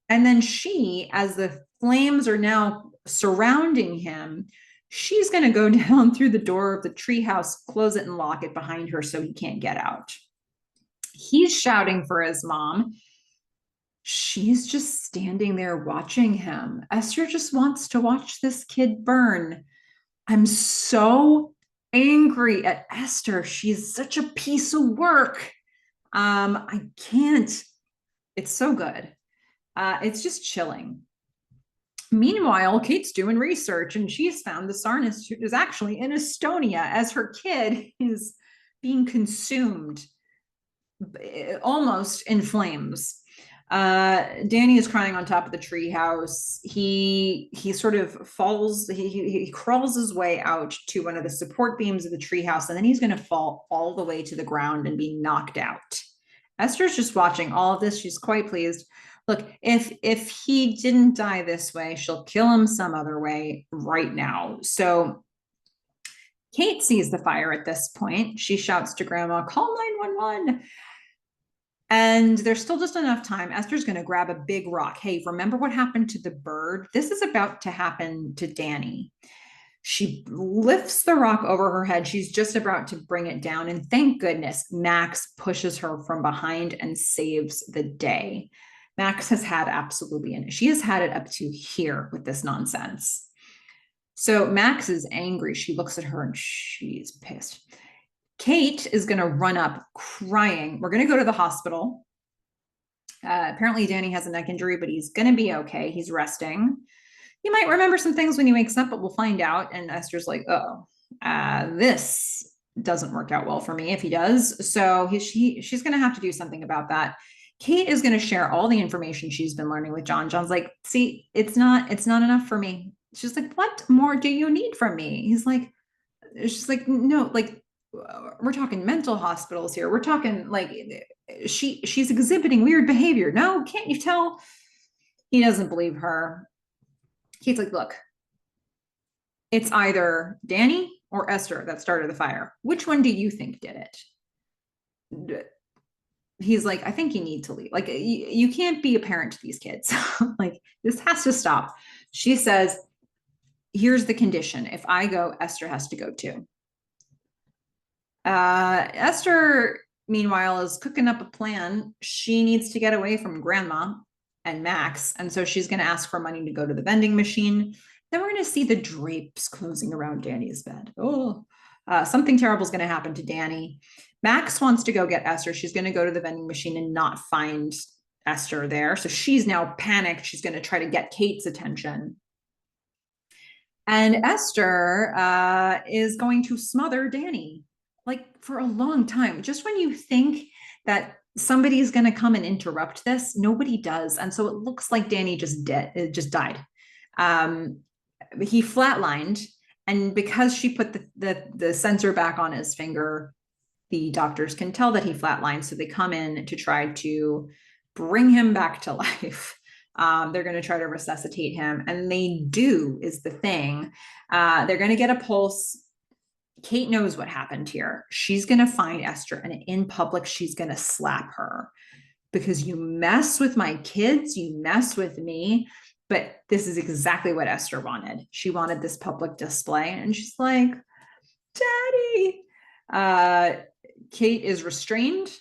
A: And then she, as the flames are now surrounding him, she's going to go down through the door of the treehouse, close it and lock it behind her so he can't get out. He's shouting for his mom. She's just standing there watching him. Esther just wants to watch this kid burn. I'm so angry at Esther. She's such a piece of work. I can't. It's so good. It's just chilling. Meanwhile, Kate's doing research and she's found the Tsar Institute is actually in Estonia as her kid is being consumed almost in flames. Danny is crying on top of the treehouse. He sort of falls. He crawls his way out to one of the support beams of the treehouse, and then he's going to fall all the way to the ground and be knocked out. Esther's just watching all of this. She's quite pleased. Look, if he didn't die this way, she'll kill him some other way right now. So Kate sees the fire at this point. She shouts to Grandma, "Call 911." And there's still just enough time. Esther's going to grab a big rock. Hey, remember what happened to the bird? This is about to happen to Danny. She lifts the rock over her head. She's just about to bring it down. And thank goodness, Max pushes her from behind and saves the day. Max has had she has had it up to here with this nonsense. So Max is angry. She looks at her and she's pissed. Kate is going to run up crying. We're going to go to the hospital. Apparently Danny has a neck injury, but he's going to be okay. He's resting. He might remember some things when he wakes up, but we'll find out. And Esther's like, oh, this doesn't work out well for me if he does. So she's going to have to do something about that. Kate is going to share all the information she's been learning with John. John's like, see, it's not enough for me. She's like, what more do you need from me? She's like, no, like, we're talking mental hospitals here. We're talking like she's exhibiting weird behavior. No, can't you tell? He doesn't believe her. Kate's like, look, it's either Danny or Esther that started the fire. Which one do you think did it? He's like, I think you need to leave. Like, you can't be a parent to these kids. Like, this has to stop. She says, here's the condition. If I go, Esther has to go too. Esther, meanwhile, is cooking up a plan. She needs to get away from Grandma and Max. And so she's going to ask for money to go to the vending machine. Then we're going to see the drapes closing around Danny's bed. Oh, something terrible is going to happen to Danny. Max wants to go get Esther. She's going to go to the vending machine and not find Esther there. So she's now panicked. She's going to try to get Kate's attention. And Esther is going to smother Danny. Like for a long time. Just when you think that somebody's going to come and interrupt this, nobody does. And so it looks like Danny just died. He flatlined, and because she put the sensor back on his finger, the doctors can tell that he flatlined. So they come in to try to bring him back to life. They're going to try to resuscitate him, and they do is the thing. They're going to get a pulse. Kate knows what happened here. She's going to find Esther, and in public, she's going to slap her because you mess with my kids, you mess with me. But this is exactly what Esther wanted. She wanted this public display, and she's like, Daddy. Kate is restrained.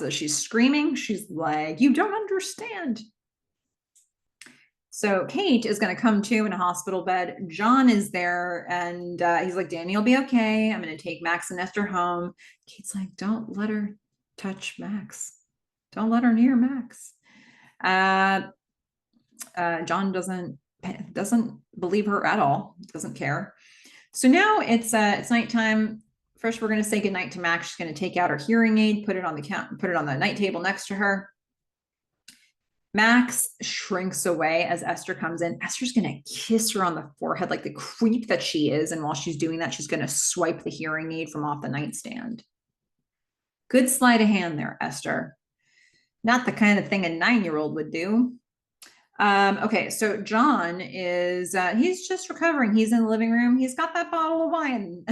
A: She's screaming. She's like, you don't understand. So Kate is going to come to in a hospital bed. John is there, and he's like, Danny will be okay. I'm going to take Max and Esther home. Kate's like, don't let her touch Max. Don't let her near Max. John doesn't believe her at all. Doesn't care. So now it's nighttime. First, we're going to say goodnight to Max. She's going to take out her hearing aid, put it on the night table next to her. Max shrinks away as Esther comes in. Esther's going to kiss her on the forehead like the creep that she is. And while she's doing that, she's going to swipe the hearing aid from off the nightstand. Good sleight of hand there, Esther. Not the kind of thing a 9-year-old would do. Okay, so John is he's just recovering. He's in the living room. He's got that bottle of wine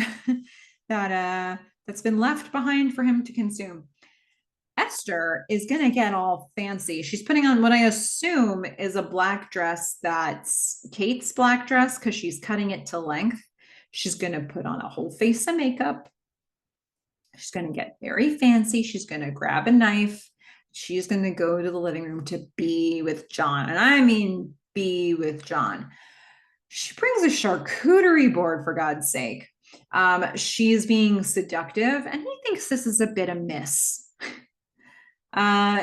A: that's been left behind for him to consume. Esther is gonna get all fancy. She's putting on what I assume is a black dress that's Kate's black dress because she's cutting it to length. She's gonna put on a whole face of makeup. She's gonna get very fancy. She's gonna grab a knife. She's going to go to the living room to be with John. And I mean, be with John. She brings a charcuterie board, for God's sake. She's being seductive, and he thinks this is a bit amiss.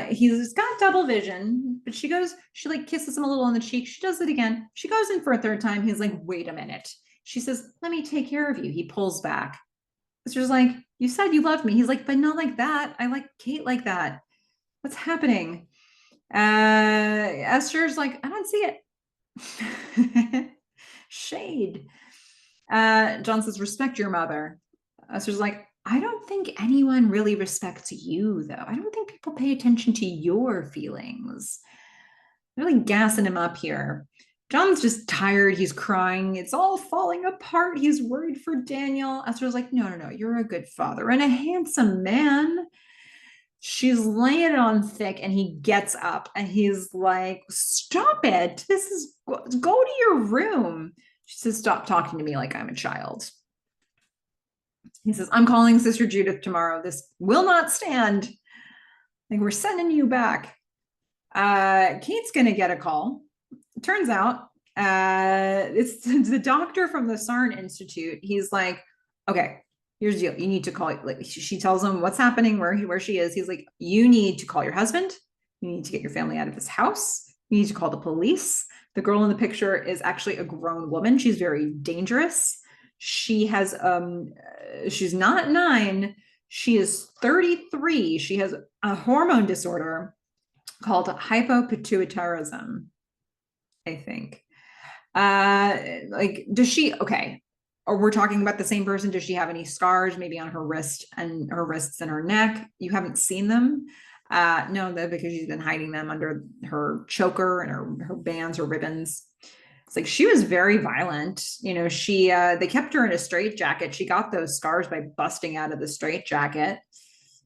A: He's got double vision, but she like kisses him a little on the cheek. She does it again. She goes in for a third time. He's like, wait a minute. She says, let me take care of you. He pulls back. Esther's like, you said you loved me. He's like, but not like that. I like Kate like that. What's happening? Esther's like, I don't see it. Shade. John says, respect your mother. Esther's like, I don't think anyone really respects you, though. I don't think people pay attention to your feelings. Really gassing him up here. John's just tired. He's crying. It's all falling apart. He's worried for Daniel. Esther's like, no, you're a good father and a handsome man. She's laying it on thick, and he gets up and he's like, stop it. Go to your room. She says, stop talking to me like I'm a child. He says, I'm calling Sister Judith tomorrow. This will not stand. Like, we're sending you back. Kate's going to get a call. It turns out it's the doctor from the CERN Institute. He's like, okay, here's the deal. You need to call. Like, she tells him what's happening, where she is. He's like, you need to call your husband. You need to get your family out of this house. You need to call the police. The girl in the picture is actually a grown woman. She's very dangerous. She has she's not 9. She is 33. She has a hormone disorder called hypopituitarism, I think. Like, does she, okay, or we're talking about the same person. Does she have any scars, maybe on her wrists and her neck? You haven't seen them? No, because she's been hiding them under her choker and her bands or ribbons. It's like, she was very violent. You know, they kept her in a straitjacket. She got those scars by busting out of the straitjacket.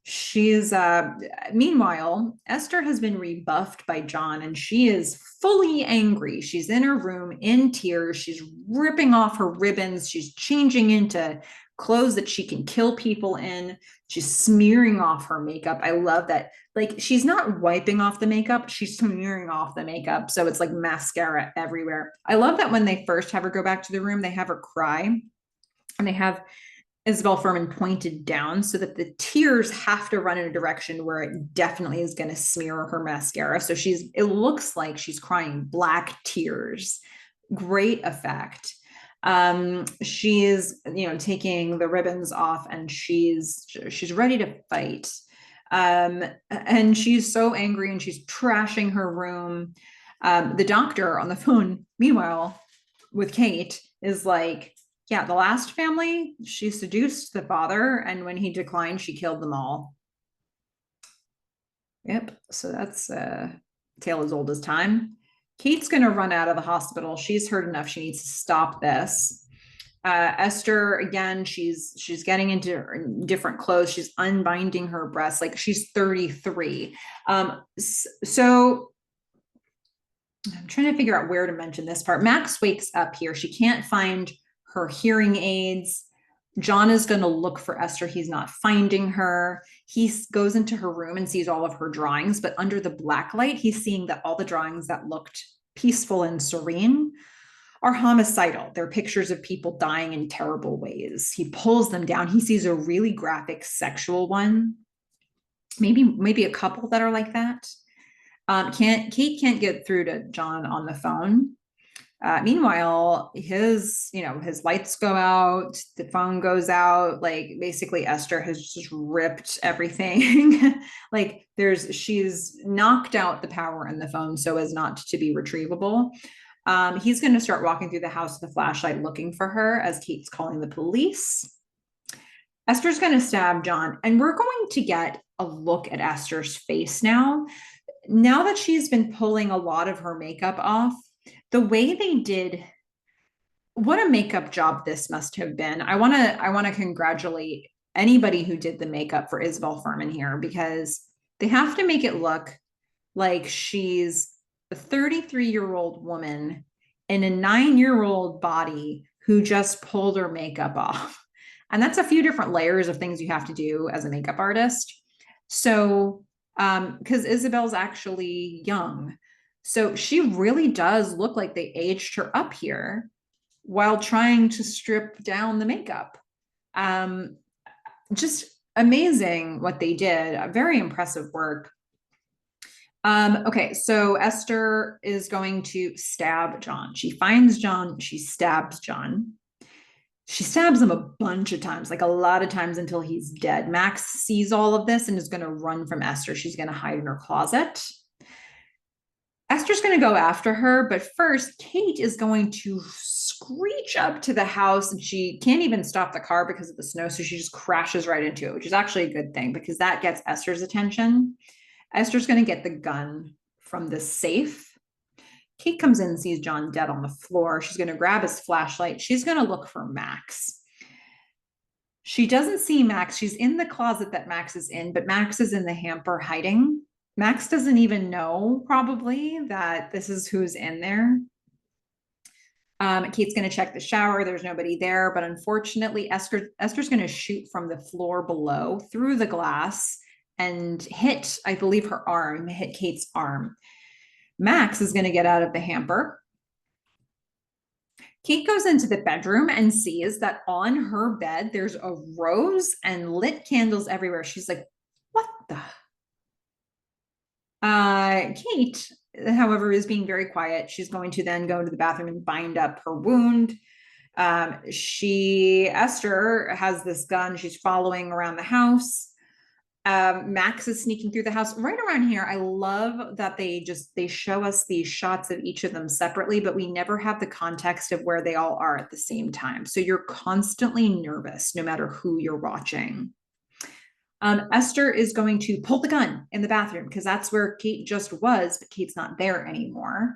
A: She's meanwhile, Esther has been rebuffed by John, and she is fully angry. She's in her room in tears. She's ripping off her ribbons. She's changing into clothes that she can kill people in. She's smearing off her makeup. I love that. Like, she's not wiping off the makeup, she's smearing off the makeup. So it's like mascara everywhere. I love that when they first have her go back to the room, they have her cry, and they have Isabel Furman pointed down so that the tears have to run in a direction where it definitely is going to smear her mascara. So it looks like she's crying black tears. Great effect. She is, taking the ribbons off, and she's ready to fight. And she's so angry, and she's trashing her room. The doctor on the phone, meanwhile, with Kate, is like, yeah, the last family, she seduced the father, and when he declined, she killed them all. Yep, so that's a tale as old as time. Kate's going to run out of the hospital. She's heard enough. She needs to stop this. Esther, again, she's getting into different clothes. She's unbinding her breasts. Like, she's 33. So I'm trying to figure out where to mention this part. Max wakes up here. She can't find her hearing aids. John is going to look for Esther. He's not finding her. He goes into her room and sees all of her drawings, but under the black light, he's seeing that all the drawings that looked peaceful and serene are homicidal. They're pictures of people dying in terrible ways. He pulls them down. He sees a really graphic sexual one, maybe a couple that are like that. Kate can't get through to John on the phone. Meanwhile, his lights go out, the phone goes out. Like basically, Esther has just ripped everything. Like she's knocked out the power in the phone so as not to be retrievable. He's going to start walking through the house with a flashlight looking for her as Kate's calling the police. Esther's going to stab John, and we're going to get a look at Esther's face now. Now that she's been pulling a lot of her makeup off, the way they did, what a makeup job this must have been. I want to congratulate anybody who did the makeup for Isabel Furman here, because they have to make it look like she's a 33-year-old woman in a 9-year-old body who just pulled her makeup off. And that's a few different layers of things you have to do as a makeup artist. So, because Isabel's actually young. So she really does look like they aged her up here while trying to strip down the makeup. Just amazing what they did. Very impressive work. Okay, so Esther is going to stab John. She finds John, she stabs John. She stabs him a bunch of times, like a lot of times until he's dead. Max sees all of this and is going to run from Esther. She's going to hide in her closet. Esther's going to go after her, but first, Kate is going to screech up to the house, and she can't even stop the car because of the snow, so she just crashes right into it, which is actually a good thing because that gets Esther's attention. Esther's going to get the gun from the safe. Kate comes in and sees John dead on the floor. She's going to grab his flashlight. She's going to look for Max. She doesn't see Max. She's in the closet that Max is in, but Max is in the hamper hiding. Max doesn't even know probably that this is who's in there. Kate's going to check the shower. There's nobody there, but unfortunately, Esther's going to shoot from the floor below through the glass and hit, I believe, her arm, hit Kate's arm. Max is going to get out of the hamper. Kate goes into the bedroom and sees that on her bed, there's a rose and lit candles everywhere. She's like, what the? Kate, however, is being very quiet. She's going to then go to the bathroom and bind up her wound. Esther has this gun. She's following around the house. Max is sneaking through the house right around here. I love that they show us these shots of each of them separately, but we never have the context of where they all are at the same time. So you're constantly nervous no matter who you're watching. Esther is going to pull the gun in the bathroom because that's where Kate just was, but Kate's not there anymore.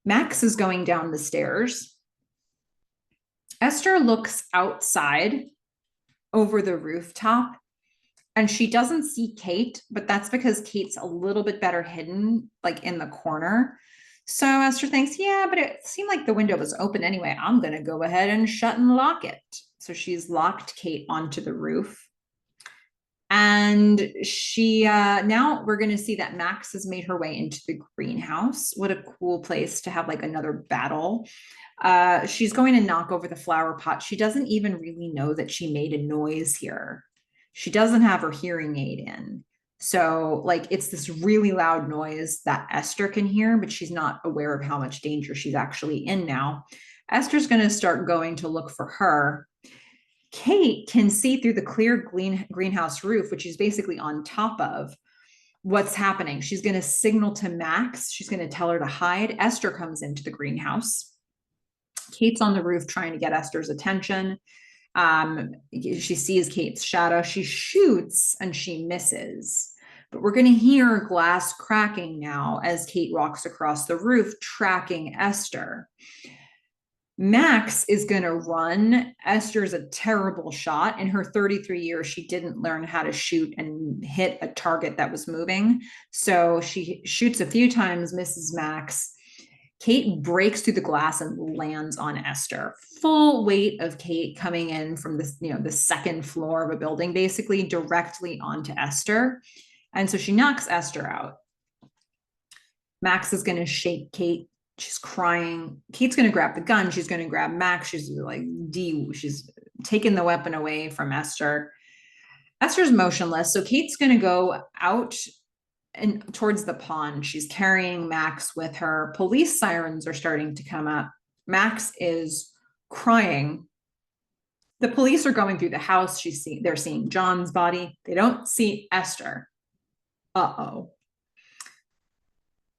A: Max is going down the stairs. Esther looks outside over the rooftop and she doesn't see Kate, but that's because Kate's a little bit better hidden, like in the corner. So Esther thinks, yeah, but it seemed like the window was open anyway. I'm going to go ahead and shut and lock it. So she's locked Kate onto the roof. And now we're going to see that Max has made her way into the greenhouse. What a cool place to have like another battle. She's going to knock over the flower pot. She doesn't even really know that she made a noise here. She doesn't have her hearing aid in. So like it's this really loud noise that Esther can hear, but she's not aware of how much danger she's actually in now. Esther's going to start going to look for her. Kate can see through the clear greenhouse roof, which is basically on top of what's happening. She's going to signal to Max. She's going to tell her to hide. Esther comes into the greenhouse. Kate's on the roof trying to get Esther's attention. She sees Kate's shadow. She shoots and she misses. But we're going to hear glass cracking now as Kate walks across the roof, tracking Esther. Max is going to run. Esther's a terrible shot. In her 33 years, she didn't learn how to shoot and hit a target that was moving. So she shoots a few times, misses Max. Kate breaks through the glass and lands on Esther. Full weight of Kate coming in from the second floor of a building, basically directly onto Esther. And so she knocks Esther out. Max is going to shake Kate. She's crying. Kate's going to grab the gun. She's going to grab Max. She's like, she's taking the weapon away from Esther. Esther's motionless. So Kate's going to go out and towards the pond. She's carrying Max with her. Police sirens are starting to come up. Max is crying. The police are going through the house. They're seeing John's body. They don't see Esther. Uh-oh.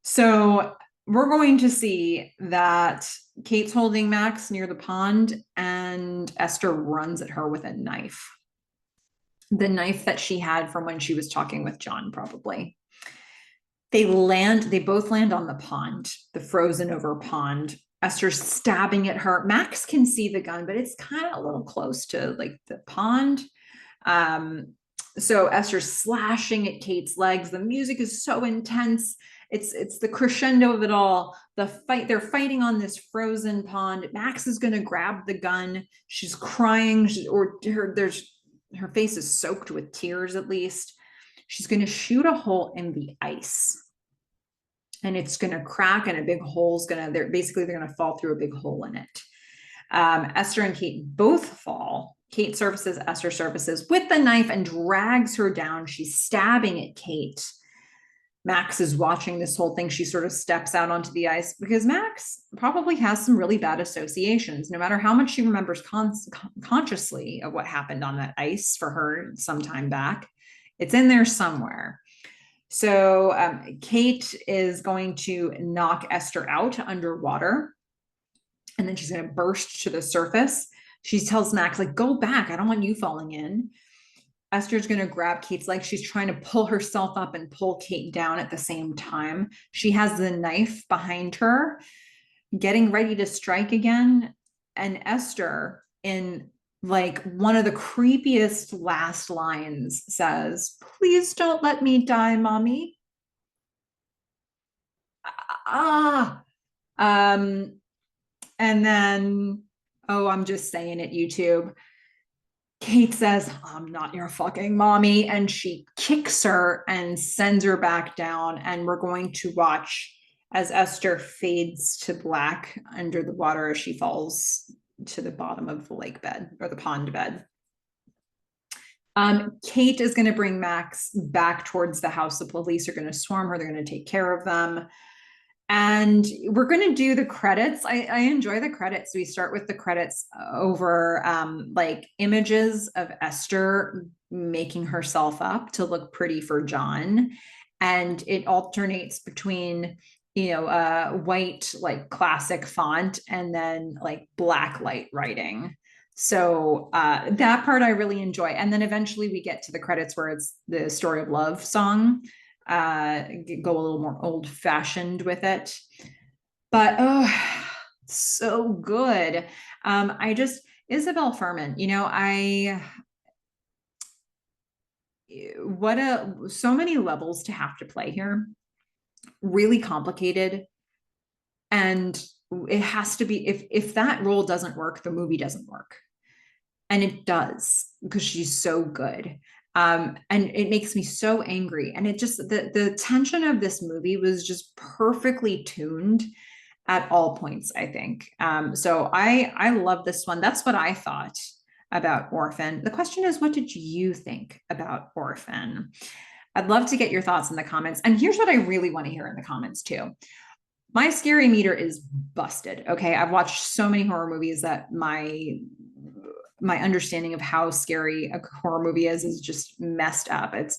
A: So we're going to see that Kate's holding Max near the pond, and Esther runs at her with a knife. The knife that she had from when she was talking with John, probably. They both land on the pond, the frozen over pond. Esther's stabbing at her. Max can see the gun, but it's kind of a little close to like the pond. So Esther's slashing at Kate's legs. The music is so intense. It's the crescendo of it all. They're fighting on this frozen pond. Max is going to grab the gun. She's crying, her face is soaked with tears, at least. She's going to shoot a hole in the ice, and it's going to crack, and a big hole's they're going to fall through a big hole in it. Esther and Kate both fall. Kate surfaces, Esther surfaces with the knife and drags her down. She's stabbing at Kate. Max is watching this whole thing. She sort of steps out onto the ice because Max probably has some really bad associations. No matter how much she remembers consciously of what happened on that ice for her some time back, it's in there somewhere. So Kate is going to knock Esther out underwater, and then she's going to burst to the surface. She tells Max, like, go back. I don't want you falling in. Esther's going to grab Kate's leg. She's trying to pull herself up and pull Kate down at the same time. She has the knife behind her, getting ready to strike again. And Esther, in like one of the creepiest last lines, says, please don't let me die, mommy. And then, oh, I'm just saying it, YouTube. Kate says, I'm not your fucking mommy. And she kicks her and sends her back down. And we're going to watch as Esther fades to black under the water as she falls to the bottom of the lake bed or the pond bed. Kate is going to bring Max back towards the house. The police are going to swarm her. They're going to take care of them. And we're going to do the credits. I enjoy the credits. We start with the credits over like images of Esther making herself up to look pretty for John. And it alternates between, white, like classic font, and then like black light writing. So that part I really enjoy. And then eventually we get to the credits where it's the Story of Love song. Go a little more old-fashioned with it, but so good. Isabel Fuhrman, so many levels to have to play here, really complicated. And it has to be, if that role doesn't work, the movie doesn't work. And it does, because she's so good. And it makes me so angry. And it just, the tension of this movie was just perfectly tuned at all points, I think. So I love this one. That's what I thought about Orphan. The question is, what did you think about Orphan? I'd love to get your thoughts in the comments. And here's what I really want to hear in the comments too. My scary meter is busted. Okay. I've watched so many horror movies that my understanding of how scary a horror movie is just messed up. I've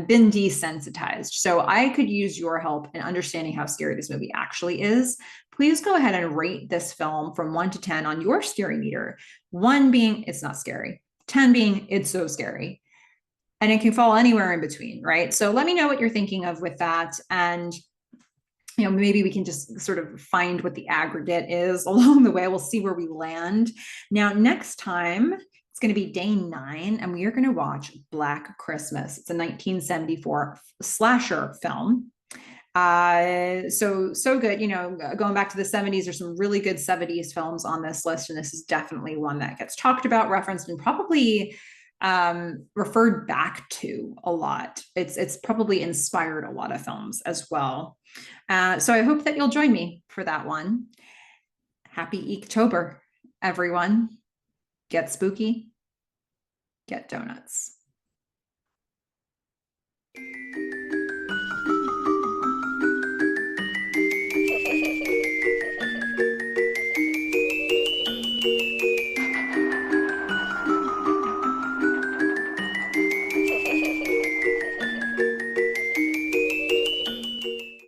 A: been desensitized. So I could use your help in understanding how scary this movie actually is. Please go ahead and rate this film from 1 to 10 on your scary meter. 1 being, it's not scary. 10 being, it's so scary. And it can fall anywhere in between, right? So let me know what you're thinking of with that. And maybe we can just sort of find what the aggregate is along the way. We'll see where we land. Now, next time, it's going to be day 9, and we are going to watch Black Christmas. It's a 1974 slasher film. So good. Going back to the 70s, there's some really good 70s films on this list, and this is definitely one that gets talked about, referenced, and probably referred back to a lot. It's probably inspired a lot of films as well. So I hope that you'll join me for that one. Happy EEKtober, everyone. Get spooky, get donuts.